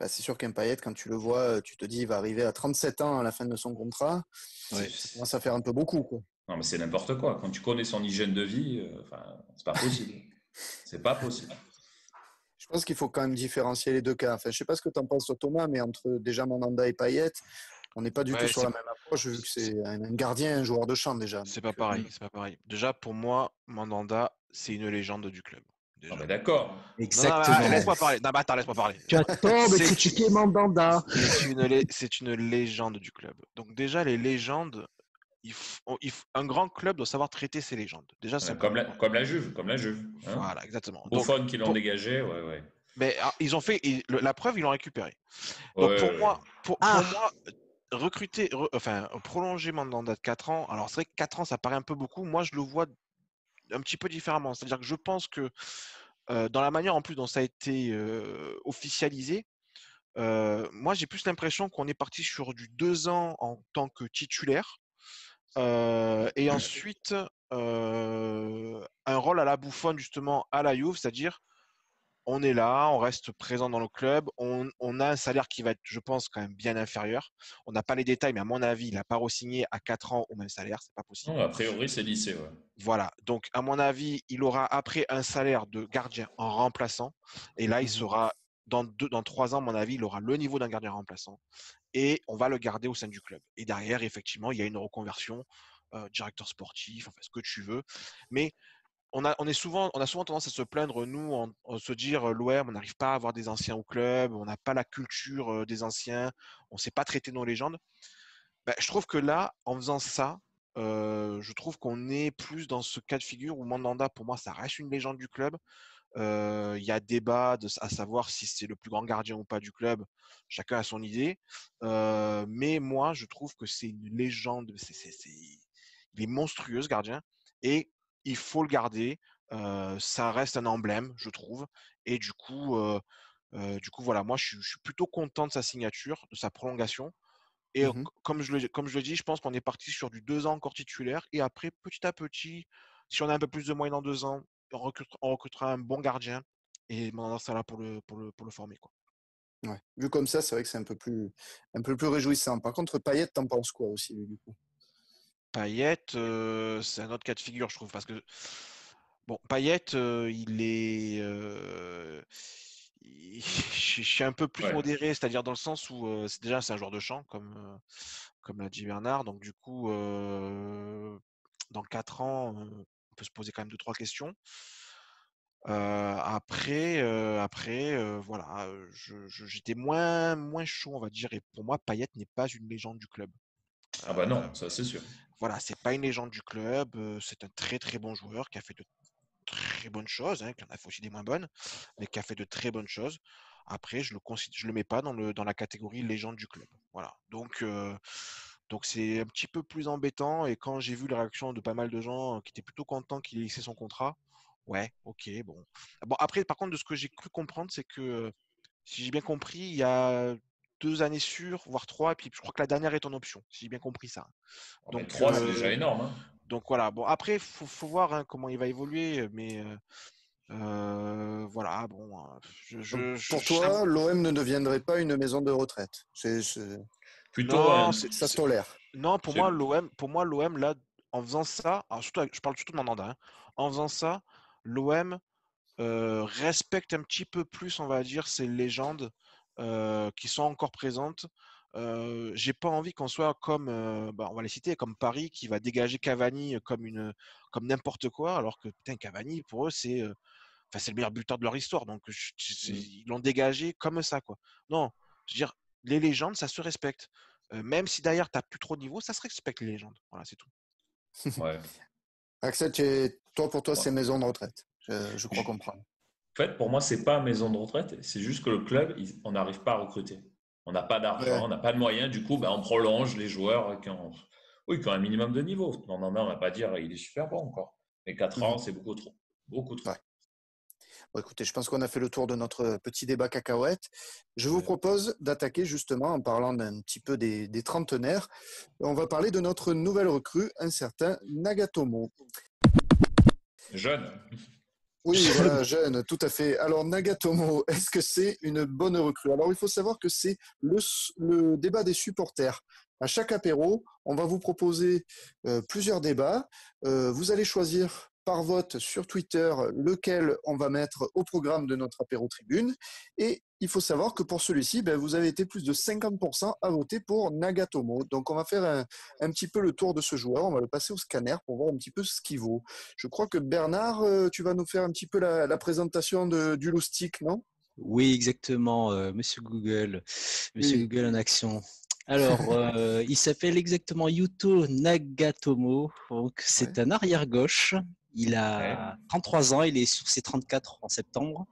C'est sûr qu'un Payet, quand tu le vois, tu te dis il va arriver à 37 ans à la fin de son contrat. Ouais. Ça commence à faire un peu beaucoup, quoi. Non, mais c'est n'importe quoi. Quand tu connais son hygiène de vie, c'est pas possible. C'est pas possible. Je pense qu'il faut quand même différencier les deux cas. Enfin, je ne sais pas ce que tu en penses, Thomas, mais entre déjà Mandanda et Payet, on n'est pas du tout sur la même approche, vu que c'est un gardien, un joueur de champ déjà. C'est pas pareil, c'est pas pareil. Déjà, pour moi, Mandanda, c'est une légende du club. Ah ben d'accord. Exactement. Non, laisse-moi parler. Non, attends, laisse-moi parler. Tu as tort de critiquer Mandanda. C'est une légende du club. Donc déjà, les légendes, un grand club doit savoir traiter ses légendes. Déjà, comme la Juve. Hein, voilà, exactement. Buffon qui l'ont dégagé, ouais. Mais ils ont fait la preuve, ils l'ont récupéré. Donc pour moi, prolonger Mandanda de 4 ans. Alors c'est vrai que 4 ans, ça paraît un peu beaucoup. Moi, je le vois un petit peu différemment. C'est-à-dire que je pense que dans la manière en plus dont ça a été officialisé, moi j'ai plus l'impression qu'on est parti sur du 2 ans en tant que titulaire et ensuite un rôle à la Buffon justement à la Juve, c'est-à-dire on est là, on reste présent dans le club, on a un salaire qui va être, je pense, quand même bien inférieur. On n'a pas les détails, mais à mon avis, il n'a pas re-signé à 4 ans au même salaire, c'est pas possible. Non, a priori, c'est lycée, ouais. Voilà, donc à mon avis, il aura après un salaire de gardien en remplaçant, et là, il sera, dans 3 ans, à mon avis, il aura le niveau d'un gardien remplaçant, et on va le garder au sein du club. Et derrière, effectivement, il y a une reconversion, directeur sportif, enfin ce que tu veux, mais on a souvent tendance à se plaindre, nous, en se dire l'OM, on n'arrive pas à avoir des anciens au club, on n'a pas la culture des anciens, on ne sait pas traiter nos légendes. Je trouve que là, en faisant ça, je trouve qu'on est plus dans ce cas de figure où Mandanda, pour moi, ça reste une légende du club. Il y a débat à savoir si c'est le plus grand gardien ou pas du club. Chacun a son idée. Mais moi, je trouve que c'est une légende. Il est monstrueux, ce gardien. Et il faut le garder. Ça reste un emblème, je trouve. Et du coup, voilà, moi, je suis plutôt content de sa signature, de sa prolongation. Et Mhm. comme je le dis, je pense qu'on est parti sur du 2 ans encore titulaire. Et après, petit à petit, si on a un peu plus de moyens dans 2 ans, on recrutera un bon gardien. Et on en sera là pour le former, quoi. Ouais. Vu comme ça, c'est vrai que c'est un peu plus réjouissant. Par contre, Payet, t'en penses quoi aussi, lui, du coup? Payet, c'est un autre cas de figure, je trouve, parce que bon, Payet, je suis un peu plus Ouais. modéré, c'est-à-dire dans le sens où c'est un joueur de champ, comme l'a dit Bernard. Donc du coup, dans 4 ans, on peut se poser quand même 2, 3 questions. Voilà, j'étais moins chaud, on va dire. Et pour moi, Payet n'est pas une légende du club. Ah bah Euh, non, ça c'est sûr. voilà, c'est pas une légende du club. C'est un très très bon joueur qui a fait de très bonnes choses, hein, qui en a fait aussi des moins bonnes, mais qui a fait de très bonnes choses. Après, je le mets pas dans la catégorie légende du club. Voilà. Donc c'est un petit peu plus embêtant. Et quand j'ai vu la réaction de pas mal de gens qui étaient plutôt contents qu'il ait laissé son contrat, ouais, ok, bon. Bon, après, par contre, de ce que j'ai cru comprendre, c'est que si j'ai bien compris, il y a 2 années sûres, voire trois, et puis je crois que la dernière est en option, si j'ai bien compris ça. Ah mais Donc, 3, c'est déjà énorme, hein. donc voilà. Bon, après, faut voir hein, comment il va évoluer, mais voilà. Bon, Donc, je pour t'avoue. toi, l'OM ne deviendrait pas une maison de retraite. Plutôt, Non, Ça se tolère. non, c'est- pour moi, l'OM là, en faisant ça, alors surtout, je parle surtout de Mandanda, hein, en faisant ça, l'OM respecte un petit peu plus, on va dire, ces légendes qui sont encore présentes. J'ai pas envie qu'on soit comme, on va les citer, comme Paris qui va dégager Cavani comme n'importe quoi, alors que putain, Cavani pour eux c'est le meilleur buteur de leur histoire, donc ils l'ont dégagé comme ça, quoi. Non, je veux dire, les légendes, ça se respecte. Même si derrière t'as plus trop de niveau, ça se respecte les légendes. Voilà, c'est tout. ouais. Axel, pour toi, Ouais. c'est maison de retraite. Je crois Je- comprendre. En fait, pour moi, c'est pas maison de retraite, c'est juste que le club, on n'arrive pas à recruter. On n'a pas d'argent, Ouais. on n'a pas de moyens, du coup, ben, on prolonge les joueurs oui, qui ont un minimum de niveau. Non, non, non, on va pas dire il est super bon encore. Mais 4 ans, Mhm. c'est beaucoup trop. Beaucoup trop. Ouais. Bon, écoutez, je pense qu'on a fait le tour de notre petit débat cacahuète. Je vous Ouais. propose d'attaquer justement en parlant d'un petit peu des trentenaires. On va parler de notre nouvelle recrue, un certain Nagatomo. Jeune. Oui, voilà, jeune, tout à fait. Alors, Nagatomo, est-ce que c'est une bonne recrue? Alors, il faut savoir que c'est le débat des supporters. À chaque apéro, on va vous proposer plusieurs débats. Vous allez choisir par vote sur Twitter lequel on va mettre au programme de notre apéro tribune. Et il faut savoir que pour celui-ci, ben, vous avez été plus de 50% à voter pour Nagatomo. Donc, on va faire un petit peu le tour de ce joueur. On va le passer au scanner pour voir un petit peu ce qu'il vaut. Je crois que Bernard, tu vas nous faire un petit peu la présentation du loustic, non? Oui, exactement, Monsieur Oui. Google en action. Alors, il s'appelle exactement Yuto Nagatomo. Donc, Ouais. c'est un arrière-gauche. Il Ouais. a 33 ans, il est sur ses 34 en septembre.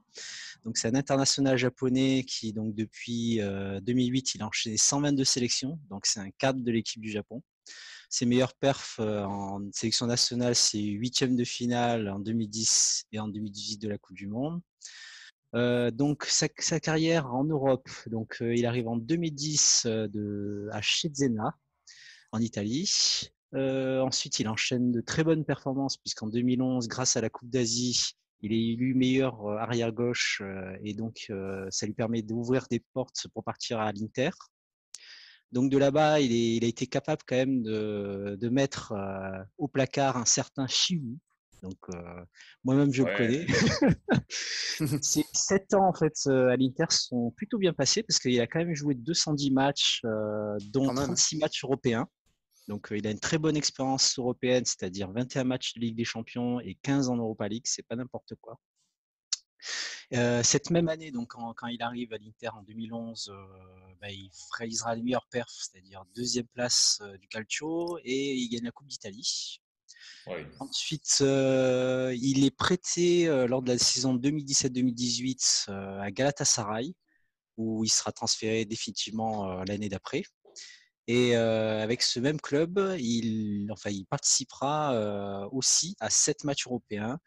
Donc, c'est un international japonais qui, donc, depuis 2008, il a enchaîné 122 sélections. Donc, c'est un cadre de l'équipe du Japon. Ses meilleurs perfs en sélection nationale, c'est huitième de finale en 2010 et en 2018 de la Coupe du Monde. Donc sa carrière en Europe, donc il arrive en 2010 à Cesena en Italie. Ensuite, il enchaîne de très bonnes performances puisqu'en 2011, grâce à la Coupe d'Asie, il est élu meilleur arrière gauche et donc ça lui permet d'ouvrir des portes pour partir à l'Inter. Donc de là-bas, il a été capable quand même de mettre au placard un certain Chivu. Donc moi-même je le Ouais. connais. Ces 7 ans en fait à l'Inter sont plutôt bien passés parce qu'il a quand même joué 210 matchs, dont Quand même. 36 matchs européens. Donc il a une très bonne expérience européenne, c'est-à-dire 21 matchs de Ligue des Champions et 15 en Europa League, c'est pas n'importe quoi. Cette même année, donc quand il arrive à l'Inter en 2011, il réalisera les meilleurs perfs, c'est-à-dire deuxième place du Calcio et il gagne la Coupe d'Italie. Oui. Ensuite, il est prêté lors de la saison 2017-2018 à Galatasaray, où il sera transféré définitivement l'année d'après. Et avec ce même club, il participera aussi à 7 matchs européens.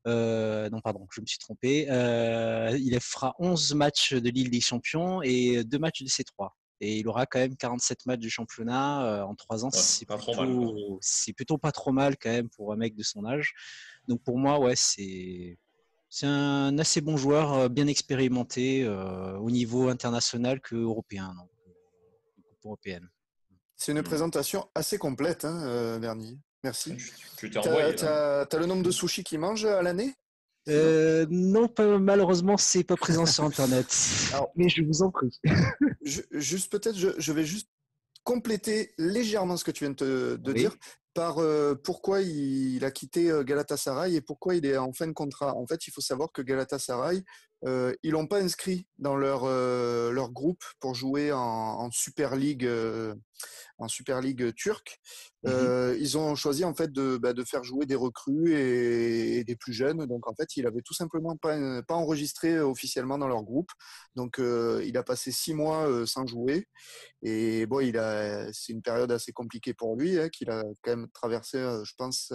Non, pardon, je me suis trompé. Il fera 11 matchs de Ligue des Champions et 2 matchs de C3. Et il aura quand même 47 matchs du championnat en 3 ans. Ouais, pas trop mal, quoi. C'est plutôt pas trop mal quand même pour un mec de son âge. Donc pour moi, ouais, c'est un assez bon joueur, bien expérimenté au niveau international que européen, donc coupe européenne. C'est une présentation assez complète, hein, Bernie. Merci. Tu t'es envoyé là. T'as le nombre de sushis qu'il mange à l'année? Non, malheureusement, c'est pas présent sur Internet. Alors, mais je vous en prie. Juste peut-être, je vais juste compléter légèrement ce que tu viens de Oui. dire par pourquoi il a quitté Galatasaray et pourquoi il est en fin de contrat. En fait, il faut savoir que Galatasaray, ils l'ont pas inscrit dans leur groupe pour jouer en Super League. En Super League turque. Ils ont choisi en fait de faire jouer des recrues et des plus jeunes. Donc en fait, il avait tout simplement pas enregistré officiellement dans leur groupe. Donc il a passé 6 mois sans jouer. Et bon, c'est une période assez compliquée pour lui, hein, qu'il a quand même traversé, je pense,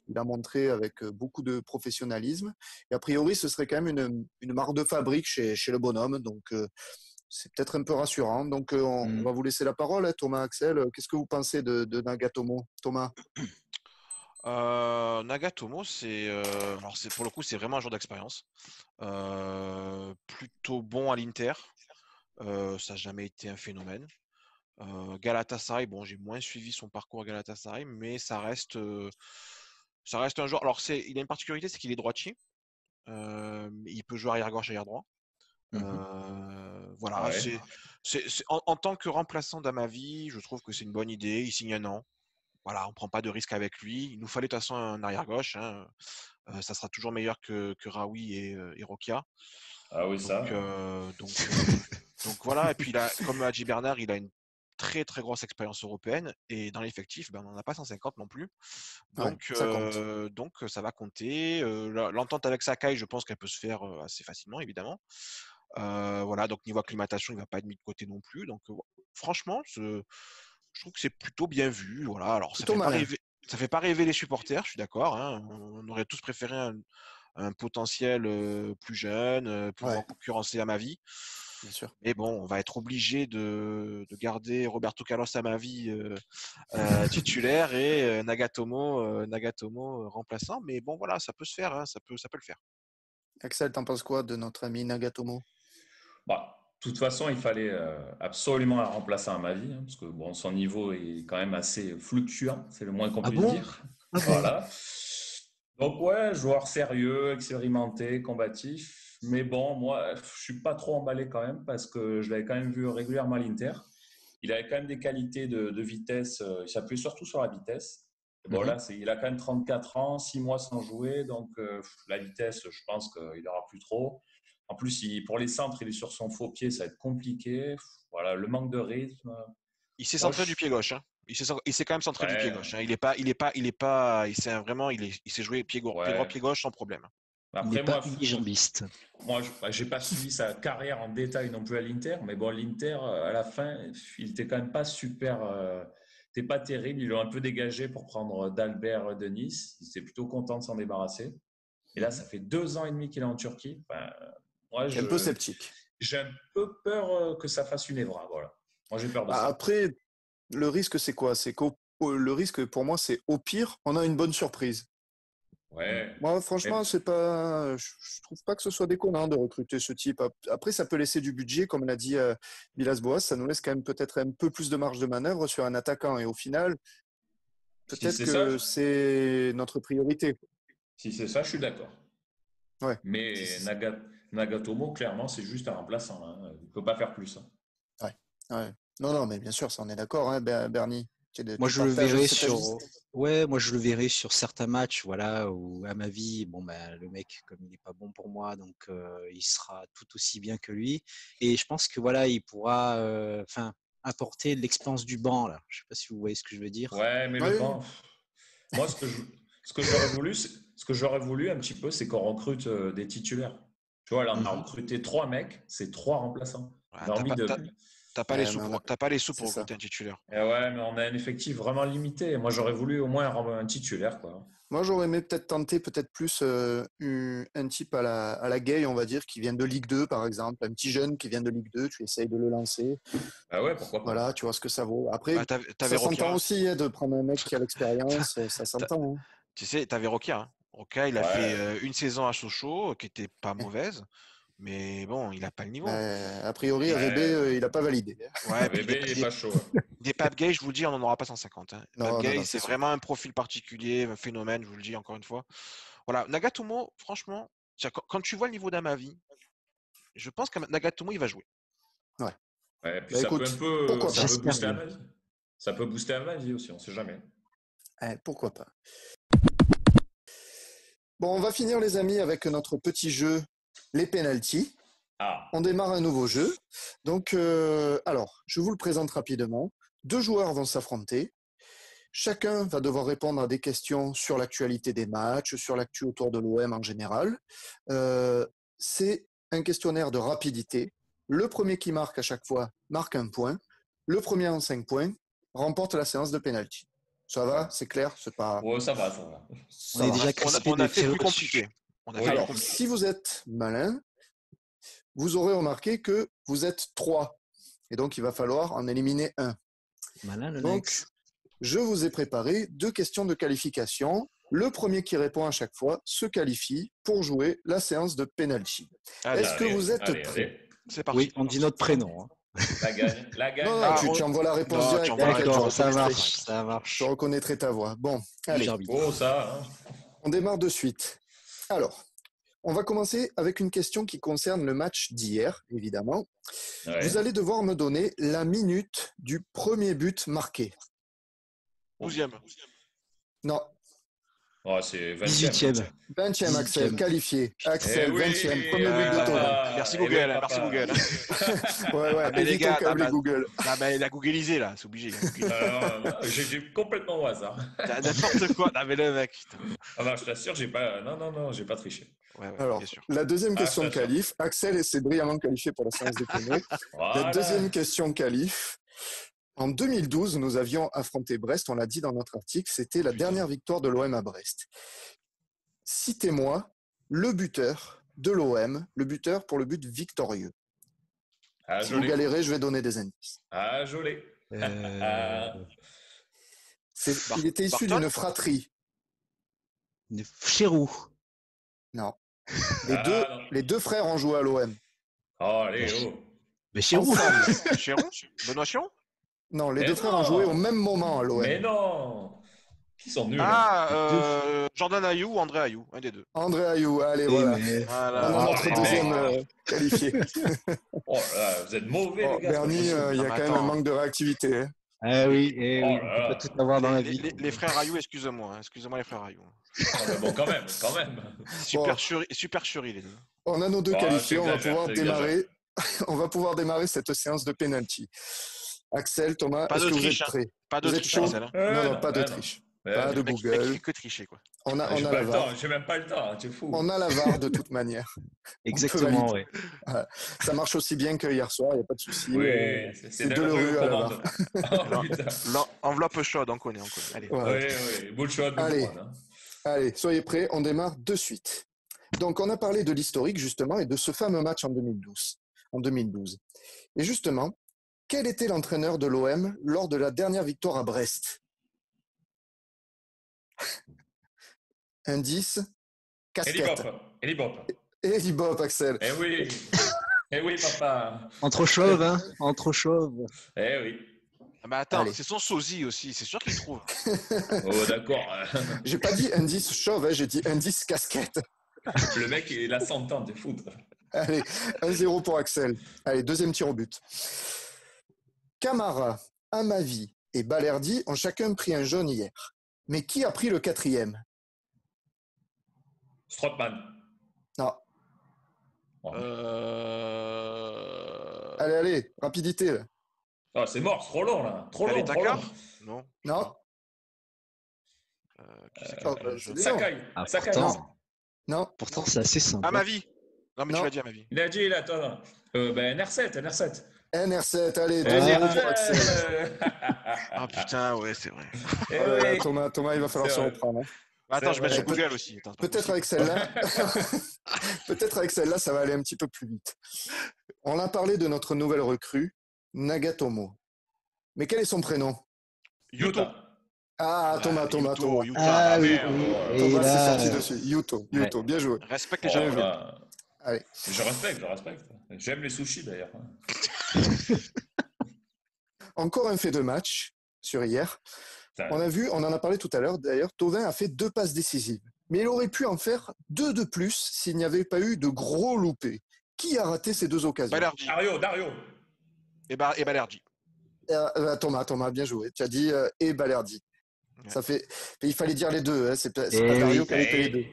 il a montré avec beaucoup de professionnalisme. Et a priori, ce serait quand même une marque de fabrique chez le bonhomme. Donc, c'est peut-être un peu rassurant. Donc, on va vous laisser la parole, hein, Thomas, Axel. Qu'est-ce que vous pensez de Nagatomo, Thomas? Nagatomo, pour le coup, c'est vraiment un joueur d'expérience. Plutôt bon à l'Inter. Ça n'a jamais été un phénomène. Galatasaray, bon, j'ai moins suivi son parcours à Galatasaray, mais ça reste un joueur. Alors, il a une particularité, c'est qu'il est droitier. Il peut jouer arrière gauche, arrière droit. Voilà, Ouais. en tant que remplaçant d'Amavi, je trouve que c'est une bonne idée. Il signe un an. Voilà, on prend pas de risque avec lui. Il nous fallait de toute façon un arrière gauche. Hein. Ça sera toujours meilleur que Raoui et Rokia. Ah oui, ça. Donc voilà. Et puis comme a dit Bernard, il a une très très grosse expérience européenne et dans l'effectif, on n'en a pas 150 non plus. Ouais, Donc, ça compte. donc ça va compter. L'entente avec Sakai, je pense qu'elle peut se faire assez facilement, évidemment. Voilà, donc niveau acclimatation, il ne va pas être mis de côté non plus. Donc franchement, je trouve que c'est plutôt bien vu. Voilà, alors Plutôt malin. ça fait pas rêver les supporters, je suis d'accord. Hein. On aurait tous préféré un potentiel plus jeune, pouvoir Ouais, concurrencer à ma vie. bien sûr. Mais bon, on va être obligé de garder Roberto Carlos à ma vie titulaire et Nagatomo remplaçant. Mais bon, voilà, ça peut se faire, hein, ça peut le faire. Axel, t'en penses quoi de notre ami Nagatomo? Bah, de toute façon, il fallait absolument un remplaçant à ma vie, hein, parce que bon, son niveau est quand même assez fluctuant, c'est le moins qu'on Ah puisse bon? dire. Ah bon? Voilà. Donc ouais, joueur sérieux, expérimenté, combatif. Mais bon, moi, je suis pas trop emballé quand même parce que je l'avais quand même vu régulièrement à l'Inter. Il avait quand même des qualités de vitesse. Il s'appuyait surtout sur la vitesse. Et bon, là, il a quand même 34 ans, 6 mois sans jouer. Donc, la vitesse, je pense qu'il n'aura plus trop. En plus, pour les centres, il est sur son faux pied, ça va être compliqué. Voilà, le manque de rythme. Il s'est Moi, centré du pied gauche. Hein. Il s'est quand même centré du pied ouais, gauche. Hein. Il s'est joué pied droit, ouais. pied gauche sans problème. Il n'est Après, pas unijambiste. moi, j'ai pas suivi sa carrière en détail non plus à l'Inter, mais bon, l'Inter, à la fin, il était quand même pas super, c'était pas terrible. Ils l'ont un peu dégagé pour prendre d'Albert de Nice. Il était plutôt content de s'en débarrasser. Et là, ça fait 2 ans et demi qu'il est en Turquie. Enfin, moi, T'es un peu sceptique. j'ai un peu peur que ça fasse une Evra. Voilà. Moi, j'ai peur de Bah, ça. après, le risque, c'est quoi? Le risque, pour moi, c'est au pire, on a une bonne surprise. Ouais. Moi, Mais franchement, je trouve pas que ce soit déconnant de recruter ce type. Après, ça peut laisser du budget, comme l'a dit Villas-Boas, ça nous laisse quand même peut-être un peu plus de marge de manœuvre sur un attaquant. Et au final, si peut-être c'est ça, que c'est notre priorité. si c'est ça, je suis d'accord. Ouais. Mais Nagatomo, clairement, c'est juste un remplaçant. Hein. Il ne peut pas faire plus. Hein. Ouais. Ouais. Non, non, mais bien sûr, ça on est d'accord, hein, Bernie. Moi, Tu je le partages verrai cet avis. moi, je le verrai sur certains matchs, voilà, où à ma vie, bon, ben, le mec, comme il n'est pas bon pour moi, donc il sera tout aussi bien que lui. Et je pense que voilà, il pourra, apporter l'expérience du banc là. Je sais pas si vous voyez ce que je veux dire. Ouais, mais le Oui, banc. Moi, ce que j'aurais voulu, ce que j'aurais voulu un petit peu, c'est qu'on recrute des titulaires. Tu vois, là, on a recruté 3 mecs, c'est 3 remplaçants. Ouais, J'ai envie de. T'as pas les Ouais, sous mais on pour, a- t'as pas les sous c'est pour ça. recruter un titulaire. Et ouais, mais on a un effectif vraiment limité. Moi, j'aurais voulu au moins un titulaire, quoi. Moi, j'aurais aimé peut-être tenter peut-être plus un type à la Gay, on va dire, qui vient de Ligue 2, par exemple. Un petit jeune qui vient de Ligue 2, tu essayes de le lancer. Ah ouais, pourquoi pas. Voilà, tu vois ce que ça vaut. Après, Bah, t'avais ça s'entend Roca. aussi de prendre un mec qui a l'expérience, ça s'entend. Hein. Tu sais, t'avais Roca. Hein. Roca, il a Ouais. fait une saison à Sochaux qui était pas mauvaise, mais bon, il a pas le niveau. A priori, Ouais. AVB, il n'a pas validé. Ouais, puis Bébé, il est pas chaud. des Pape Gay, je vous le dis, on n'en aura pas 150. Hein. Non, Pape non, Gay, non, c'est c'est sûr. vraiment un profil particulier, un phénomène, je vous le dis encore une fois. Voilà, Nagatomo, franchement, quand tu vois le niveau d'Amavi, je pense que Nagatomo, il va jouer. Ouais, puis Bah, ça écoute, peut un peu, pourquoi ça pas. peut J'espère booster bien. la magie. Ça peut booster la magie aussi, on sait jamais. Pourquoi pas. Bon, on va finir, les amis, avec notre petit jeu, les pénaltys. Ah, On démarre un nouveau jeu. Donc, alors, je vous le présente rapidement. 2 joueurs vont s'affronter. Chacun va devoir répondre à des questions sur l'actualité des matchs, sur l'actu autour de l'OM en général. C'est un questionnaire de rapidité. Le premier qui marque à chaque fois marque un point. Le premier en 5 points remporte la séance de pénalty. Ça va, Ouais. c'est clair, c'est pas. ouais, ça va, ça va. Ça On est va. déjà On crispé a des fait plus prérequis. compliqué. On a Oui. fait plus Alors, compliqué. si vous êtes malin, vous aurez remarqué que vous êtes 3. Et donc, il va falloir en éliminer un. Malin, le Donc, Nex. je vous ai préparé 2 questions de qualification. Le premier qui répond à chaque fois se qualifie pour jouer la séance de penalty. Allez, Est-ce que Allez, vous êtes allez, prêts? allez. c'est parti. Oui, on dit notre prénom. Hein. La gagne, la gagne. Non, la non, Ah, gagne. tu envoies la réponse Non, tu directe. envoies la t'inquiète, réponse. je D'accord, ça reconnaîtrai. marche, ça marche. Je reconnaîtrai ta voix. Bon, Juge allez, arbitre. Oh, ça. Hein. on démarre de suite. Alors, on va commencer avec une question qui concerne le match d'hier, évidemment. Ouais. Vous allez devoir me donner la minute du premier but marqué. 12e. Non, Oh, c'est 20e. 18e. 20e, Axel, 18e. qualifié. Axel, Eh oui, 20e, premier but de Thomas. papa. Merci Eh oui, Google, papa. merci Google. Ouais, ouais, Ah, mais les évite ton gars, câble ah, bah- Google. Ah bah, il a googlisé là, c'est obligé. J'ai complètement au hasard. T'as n'importe quoi. Ah mais le mec, putain. Ah non, je t'assure, j'ai pas. Non, j'ai pas triché. Ouais, Alors, bien sûr. la deuxième Ah, question de je t'assure. qualif. Axel s'est brillamment qualifié pour la séance de pénaux. La Voilà. deuxième question qualif. En 2012, nous avions affronté Brest, on l'a dit dans notre article, c'était la Putain. dernière victoire de l'OM à Brest. Citez-moi le buteur de l'OM, le buteur pour le but victorieux. Ah, Si vous joli. galérez, je vais donner des indices. Ah, joli. Euh, Il était issu Barton d'une fratrie. Chérou. Non. Ah, non. Les deux frères ont joué à l'OM. Oh, allez, oh. Mais Chérou. Ensemble. Chéron Benoît Chéron Non, les Mais deux frères non. ont joué au même moment à l'OM. Mais non. Qui sont nuls. Ah, Jordan Ayou ou André Ayou, un des deux. André Ayou, allez, Eh, voilà. mais- On a Voilà. notre les deuxième mecs. qualifié. Oh là, vous êtes mauvais, Oh, les gars. Bernie, il y a Ah, mais quand même un attends. manque de réactivité. Hein. Ah oui, Oh on là peut là. pas tout avoir dans la vie. Les frères Ayou, excusez-moi, excusez-moi les frères Ayou. Ah, mais bon, quand même, quand même. Super chéri les deux. On a nos deux Oh, qualifiés, on va t'exagères, pouvoir t'exagères. démarrer. On va pouvoir démarrer cette séance de penalty. Axel, Thomas, Pas est-ce de que vous triche, êtes hein. prêts? Pas de Vous êtes triche, chaud? Axel. Hein. Non, non, pas de triche. Pas de Le mec, il Google. fait que tricher quoi. On a J'ai la pas le VAR. temps, j'ai même pas le temps, tu es fou. On a la VAR de toute manière. Exactement, ouais. Ça marche aussi bien que hier soir, il n'y a pas de souci. Oui, c'est de Delerue à la commande. Oh, putain. Enveloppe chaude, on connaît. Allez. Ouais. Oui, boule chaude, boule Allez. froide, hein. Allez, soyez prêts, on démarre de suite. Donc, on a parlé de l'historique, justement, et de ce fameux match en 2012. Et justement, quel était l'entraîneur de l'OM lors de la dernière victoire à Brest? Indice, casquette. Elibop. Et Bob, Axel. Eh oui, papa. Entre chauves, hein. Entre chauves. Eh oui. Ah, mais attends, Allez. c'est son sosie aussi, c'est sûr qu'il trouve. Oh, d'accord. J'ai pas dit indice chauve, hein, j'ai dit indice casquette. Le mec, il a 100 ans, t'es fou. Allez, 1-0 pour Axel. Allez, deuxième tir au but. Camara, Amavi et Balerdi ont chacun pris un jaune hier. Mais qui a pris le quatrième? Strootman. Non. Allez, Allez, rapidité. Là. Oh, c'est mort, c'est trop long, là. Trop long. Takar Non. Non. Qui c'est qui Oh, a pris le c'est jaune des- Sakai. Ah, Sakai. pourtant. Non. Pourtant, c'est assez simple. Ah, ma vie. Non, mais Non. tu l'as dit à ma vie. Il a dit, là, attends. Ben, NR7. NR7, allez, Ah, 2-0 pour Axel. Ah putain, ouais, c'est vrai. Eh Oh là là, oui, Thomas, il va falloir c'est se vrai. reprendre. Hein. Attends, je mets vrai. sur Google aussi. Attends, c'est pas Peut-être avec possible. celle-là, peut-être avec celle-là, ça va aller un petit peu plus vite. On a parlé de notre nouvelle recrue, Nagatomo. Mais quel est son prénom? Yuto. Ah, Thomas. Yuto. Ah Ah, oui, merde. oui. Et Thomas s'est là, sorti dessus. Yuto, bien joué. Respecte les Oh Japonais. là. Allez. Je respecte. J'aime les sushis d'ailleurs. Encore un fait de match sur hier. Putain. On en a parlé tout à l'heure d'ailleurs, Thauvin a fait 2 passes décisives. Mais il aurait pu en faire 2 de plus s'il n'y avait pas eu de gros loupés. Qui a raté ces 2 occasions? Balerdi. Dario. Et Balerdi. Thomas, bien joué. Tu as dit et Balerdi. Ouais. Ça fait... Il fallait dire les deux, hein. C'est pas Eh Dario oui. qui a loupé les deux.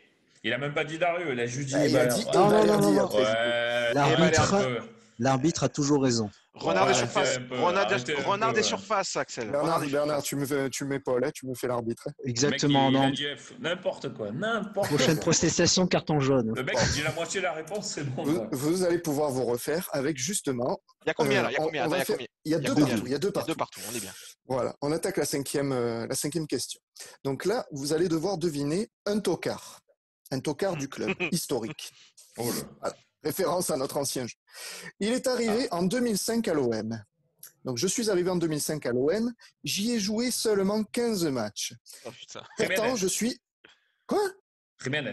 Il a même pas dit Dario, il a juste dit. Bah, il a dit Non, non, Balerdi non. après. Ouais, L'arbitre- un peu. l'arbitre a toujours raison. Renard Ouais, de surface. arrêtez un peu, Renard arrêtez un des peu. surfaces, Axel. Renard des Bernard, surfaces. tu m'épaules, hein, tu me fais l'arbitre. Exactement. Le mec, Non. il a dit n'importe quoi. Prochaine protestation, carton jaune. Le mec, il dit la moitié de la réponse, c'est bon. quoi. Vous allez pouvoir vous refaire avec justement. Il y a combien là? Il y a on combien? va Attends, faire- combien? Il y a deux combien partout. Il y a deux Il y a partout. deux partout, on est bien. Voilà, on attaque la cinquième question. Donc là, vous allez devoir deviner un tocard. Un tocard du club, historique. Oh là. Voilà. Référence à notre ancien jeu. Il est arrivé en 2005 à l'OM. Donc je suis arrivé en 2005 à l'OM. J'y ai joué seulement 15 matchs. Oh putain. Pourtant, Jiménez. je suis... Quoi? Jiménez.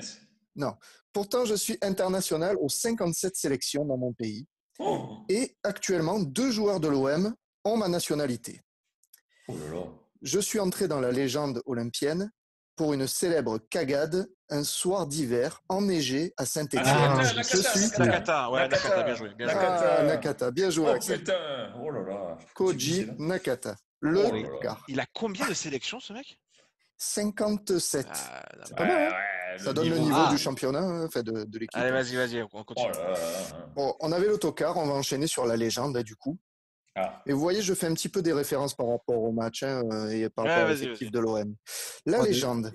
Non. Pourtant, je suis international aux 57 sélections dans mon pays. Oh. Et actuellement, 2 joueurs de l'OM ont ma nationalité. Oh là là. Je suis entré dans la légende olympienne pour une célèbre cagade un soir d'hiver enneigé à Saint-Étienne. Ah, je suis Nakata, ouais, Nakata, bien joué. Bien joué. Nakata, bien joué, Oh Axel. putain. Oh là là. Koji Difficile, hein. Nakata, le Oh là là. tocard. Il a combien de sélections, ce mec? 57. Ah, C'est pas mal, hein? Ouais, Ça donne le niveau Ah. du championnat, hein, enfin de l'équipe. Allez, vas-y, on Oh continue. là là. Bon, on avait l'autocard, on va enchaîner sur la légende, là, du coup. Ah. Et vous voyez, je fais un petit peu des références par rapport au match hein, et par Ouais, rapport à vas-y, l'effectif vas-y. de l'OM. La Ouais, légende.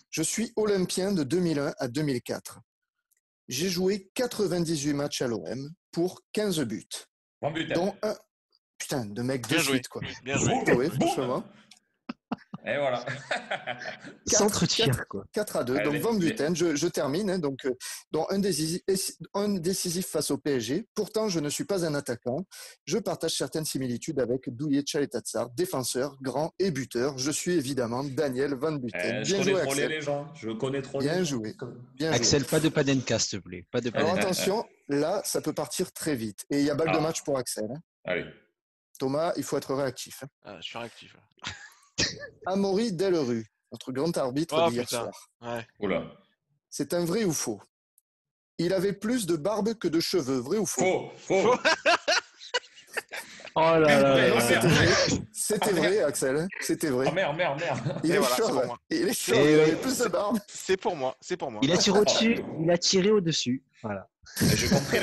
Je suis olympien de 2001 à 2004. J'ai joué 98 matchs à l'OM pour 15 buts, Bon but. dont un... Putain, de mec de Bien joué. suite, quoi. Bien joué. Oui, franchement. Et voilà. Centre tir, quoi. 4-2, donc Allez, 20 buts. Hein. Je termine, hein, donc, dont un décisif face au PSG. Pourtant, je ne suis pas un attaquant. Je partage certaines similitudes avec Douillet Tchaletatsar, défenseur, grand et buteur. Je suis évidemment Daniel Van Buten. Je Bien connais joué, trop Axel. les gens. Je connais trop Bien les gens. joué. Bien Axel, pas de Panenka, s'il te plaît. Pas de joué. Alors Panenka. attention, là, ça peut partir très vite. Et il y a balle de Ah. match pour Axel. Hein. Allez. Thomas, il faut être réactif. Hein. Ah, je suis réactif. Amaury Delru, notre grand arbitre Oh, d'hier putain. soir. Ouais. Oula. C'est un vrai ou faux? Il avait plus de barbe que de cheveux, vrai ou faux? Faux. Oh là là là Non, là. c'était vrai. C'était Ah, merde. vrai, Axel. hein. C'était vrai. Oh merde. Il Et est voilà, c'est chauve. pour moi. Il est chauve. Et Il oui. avait plus de barbe. C'est pour moi. Il a tiré au-dessus, il a tiré au-dessus. Voilà. J'ai compris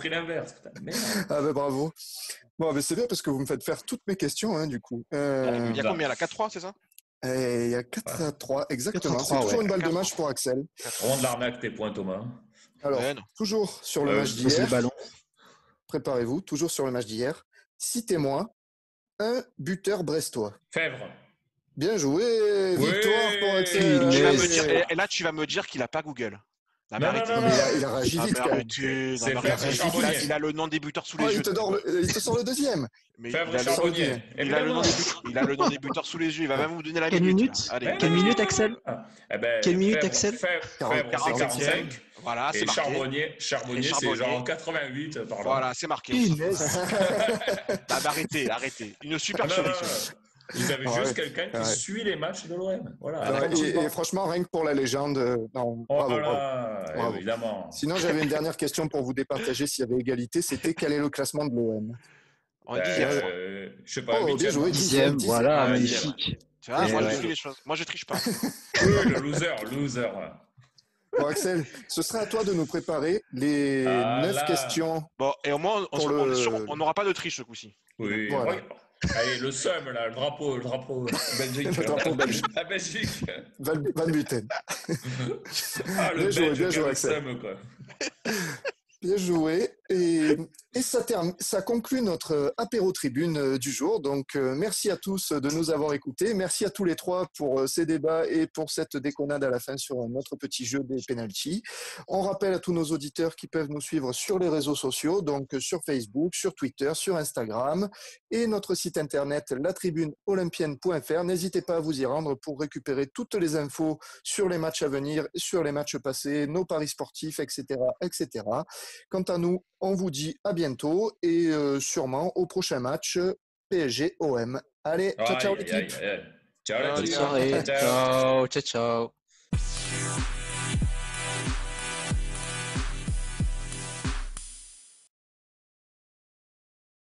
l'inverse. Putain, merde. Ah ben bravo. Bon, mais c'est bien parce que vous me faites faire toutes mes questions, hein, du coup. Il y a combien là? 4-3, c'est ça? Il y a 4-3, exactement. 4-3, C'est toujours ouais. une balle de 4-3. match pour Axel. Vraiment de l'arnaque tes points, Thomas. Alors, Ouais, non. toujours sur le match Pose le d'hier. ballon. Préparez-vous, toujours sur le match d'hier. Citez-moi un buteur brestois. Fèvre. Bien joué, Oui. victoire pour Axel. Tu vas Allez. me dire- et là, tu vas me dire qu'il a pas Google. Non, mais Non, arrêtez. non, Mais il a réagi Ah, vite mais quand même. arrêtez. C'est Non, mais Fèvre et arrêtez. Charbonnier. Il a le nom des buteurs sous les Oh, yeux. il te sort le deuxième. Mais Fèvre il et a le- Charbonnier. il a le Évidemment. nom des buteurs- il a le nom des buteurs sous les yeux. Il va même vous donner la Quelle minute. minute là. Allez. Mais Quelle non, minute, non, Axel non. Eh ben, Quelle minute, Fèvre, Axel Fèvre, c'est 45. 45. Voilà, c'est Et marqué. Charbonnier, Et c'est Charbonnier. genre 88 par là. Voilà, c'est marqué. Punaise. Ah, bah, arrêtez. Une super Ah, non, non, cerise. non. Vous avez Ah juste ouais. quelqu'un qui Ah ouais. suit les matchs de l'OM. Voilà. Alors, tranquillement. et franchement, rien que pour la légende, non, Oh bravo, là bravo. là, Bravo. évidemment. Sinon, j'avais une dernière question pour vous départager s'il y avait égalité. C'était quel est le classement de l'OM? En 10e. Je sais pas, Oh, bien huitième. joué. 10e, dixième. voilà, Ah, magnifique. Tu vois, moi, Ouais. je fais les choses. Moi, je triche pas. Oui, le loser. Bon, Axel, ce sera à toi de nous préparer les Ah 9 là. questions. Bon, et au moins, Pour le- on est sûr, on n'aura pas de triche ce coup-ci. Oui, Voilà. regarde. Allez, le seum, là, le drapeau Belgique. Le drapeau belge. La Belgique. Van Buten. Ah, le Bien joué, Belge, bien qui a joué, le Axel. seum, quoi. Bien joué. Et Et ça conclut notre apéro tribune du jour. Donc, merci à tous de nous avoir écoutés. Merci à tous les trois pour ces débats et pour cette déconnade à la fin sur notre petit jeu des penalties. On rappelle à tous nos auditeurs qui peuvent nous suivre sur les réseaux sociaux, donc sur Facebook, sur Twitter, sur Instagram et notre site internet latribuneolympienne.fr. N'hésitez pas à vous y rendre pour récupérer toutes les infos sur les matchs à venir, sur les matchs passés, nos paris sportifs, etc., etc. Quant à nous, on vous dit à bientôt et sûrement au prochain match PSG-OM. Allez, ciao, ciao Aïe, aïe, l'équipe. aïe, aïe. Ciao, Bonne les Bonne filles. soirée. Ciao. Ciao, ciao, ciao.